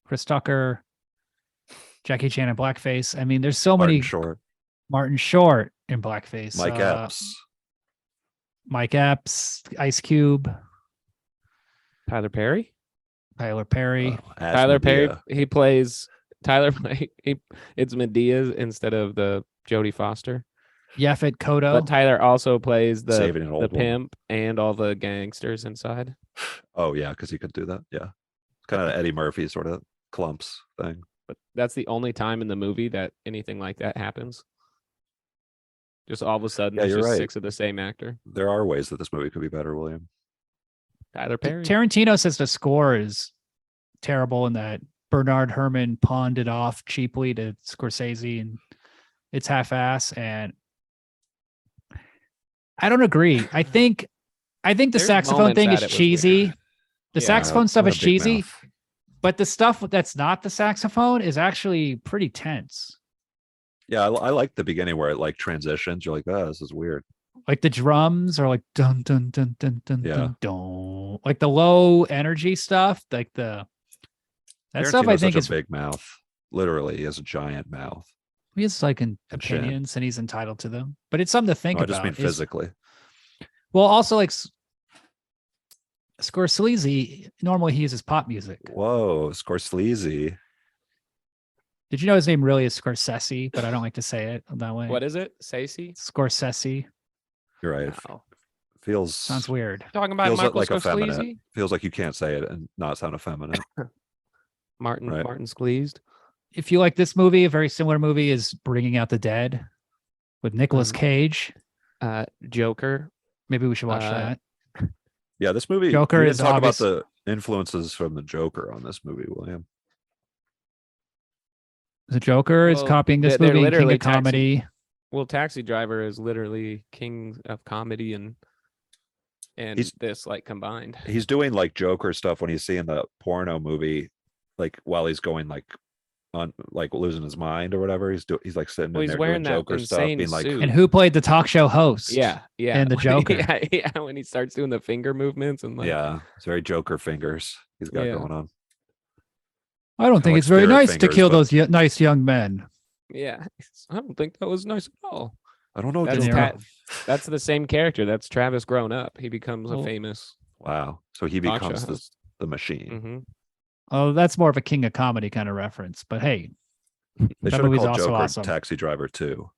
Chris Tucker, Jackie Chan in blackface. I mean, there's so Martin many. Short, Martin Short in blackface. Mike Epps. Mike Epps, Ice Cube, Tyler Perry. Tyler Perry. As Tyler Perry. Medea. He plays Tyler. It's Medea instead of the Jodie Foster. Yaphet Kotto. But Tyler also plays the Saving an old woman. pimp and all the gangsters inside. Oh yeah, because he could do that. Yeah, kind of Eddie Murphy sort of clumps thing. But that's the only time in the movie that anything like that happens. Just all of a sudden, Yeah, there's you're just right. 6 of the same actor. There are ways that this movie could be better, William. Tyler Perry. Tarantino says the score is terrible and that Bernard Herrmann pawned it off cheaply to Scorsese and it's half-ass. And I don't agree. I think the There's saxophone moments thing that is it was cheesy. weird. The Yeah, saxophone stuff What is a big cheesy, mouth. but the stuff that's not the saxophone is actually pretty tense. Yeah, I like the beginning where it like transitions. You're like, oh, this is weird. Like the drums are like dun dun dun dun dun Yeah. dun dun. Like the low energy stuff, like that stuff I Tarantino's think such is a big mouth. Literally, he has a giant mouth. he has like And chin. opinions and he's entitled to them. But it's something to think No, I about. just mean It's- physically. Well, also like Scorsese, normally he uses pop music. Whoa, Scorsese. Did you know his name really is Scorsese, but I don't like to say it that way. What is it? Sacy? Scorsese. You're right. Wow. Feels Sounds weird. Talking about feels Michael like effeminate. Scorsese? Feels like you can't say it and not sound effeminate. Martin Right. Martin Squeezed. If you like this movie, a very similar movie is Bringing Out the Dead with Nicolas Mhm. Cage. Joker. Maybe we should watch Uh, that. Yeah, this movie. Joker we didn't is talk obvious- about the influences from the Joker on this movie, William. The Joker is Well, copying this they're movie and King literally of Comedy. Well, Taxi Driver is literally king of comedy and He's- this like combined. He's doing like Joker stuff when he's seeing the porno movie, like while he's going like on like losing his mind or whatever. He's like sitting Well, in he's there wearing doing that Joker stuff, insane being like, suit. And who played the talk show host? Yeah, yeah. And the Joker. yeah, when he starts doing the finger movements and like yeah, it's very Joker fingers he's got Yeah. going on. I don't think like it's very spirit nice to fingers, kill but- those nice young men. yeah. I don't think that was nice at all. I don't know. That's Joker. That's the same character. That's Travis grown up. He becomes Well, a famous Wow. So he talk show becomes host. the machine. hmm Oh, that's more of a King of Comedy kind of reference. But hey, They That should have movie's called also Joker awesome. Taxi Driver 2.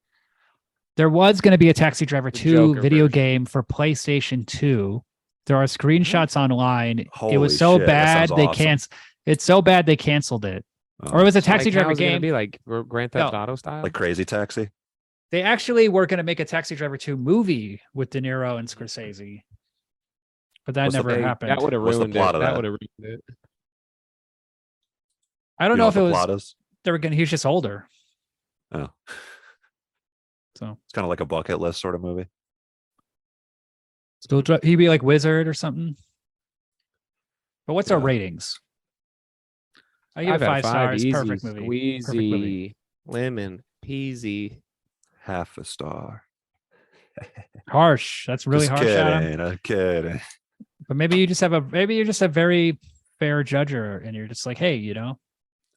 there was going to be a Taxi Driver The 2 Joker video version. game for PlayStation 2. There are screenshots online. It Holy was so shit, that bad sounds they awesome. It's so bad they canceled it. Oh, Or it was a Taxi like, Driver how's it gonna game. be like Grand Theft Auto style? like Crazy Taxi. They actually were going to make a Taxi Driver 2 movie with De Niro and Scorsese. But that What's the never big- happened. that would have What's the ruined plot it. of That that? would have ruined it. I don't You know what if it the was plot is? they were going to he was just older. Oh, So it's kind of like a bucket list sort of movie. he'd be like Wizard or something. But what's our Yeah. ratings? I give it I've had 5 stars. easy, Perfect movie. Squeezy, lemon, peasy. Half a star. Harsh. That's really Just harsh, Adam. kidding, I'm kidding. But maybe you're just a very fair judger, and you're just like, hey,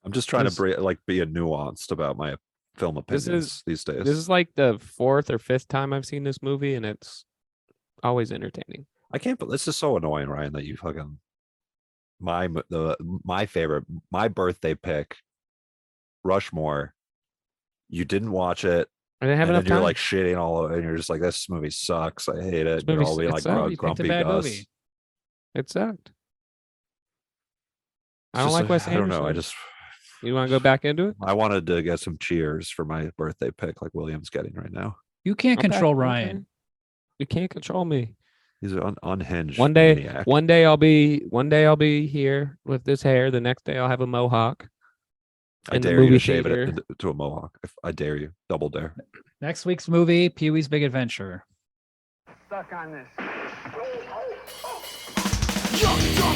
I'm just trying This- to be a nuanced about my film This opinions is- these days. This is like the 4th or 5th time I've seen this movie, and it's always entertaining. I can't. But this is so annoying, Ryan, that you fucking my favorite, my birthday pick, Rushmore. You didn't watch it, I didn't have and enough then you're time. like shitting all over, and you're just like, "This movie sucks. I hate it." You're movie all being sucks. like So you picked a grumpy bad Gus. movie. It sucked. I It's don't just like Wes I don't know. Anderson. You want to go back into it? I wanted to get some cheers for my birthday pick, like William's getting right now. You can't Okay, control okay. Ryan. You can't control me. He's an unhinged One day, maniac. one day I'll be here with this hair. The next day I'll have a mohawk. I in the dare you to movie shave theater. it to a mohawk. I dare you. Double dare. Next week's movie, Pee-wee's Big Adventure. Stuck on this. Young, dumb,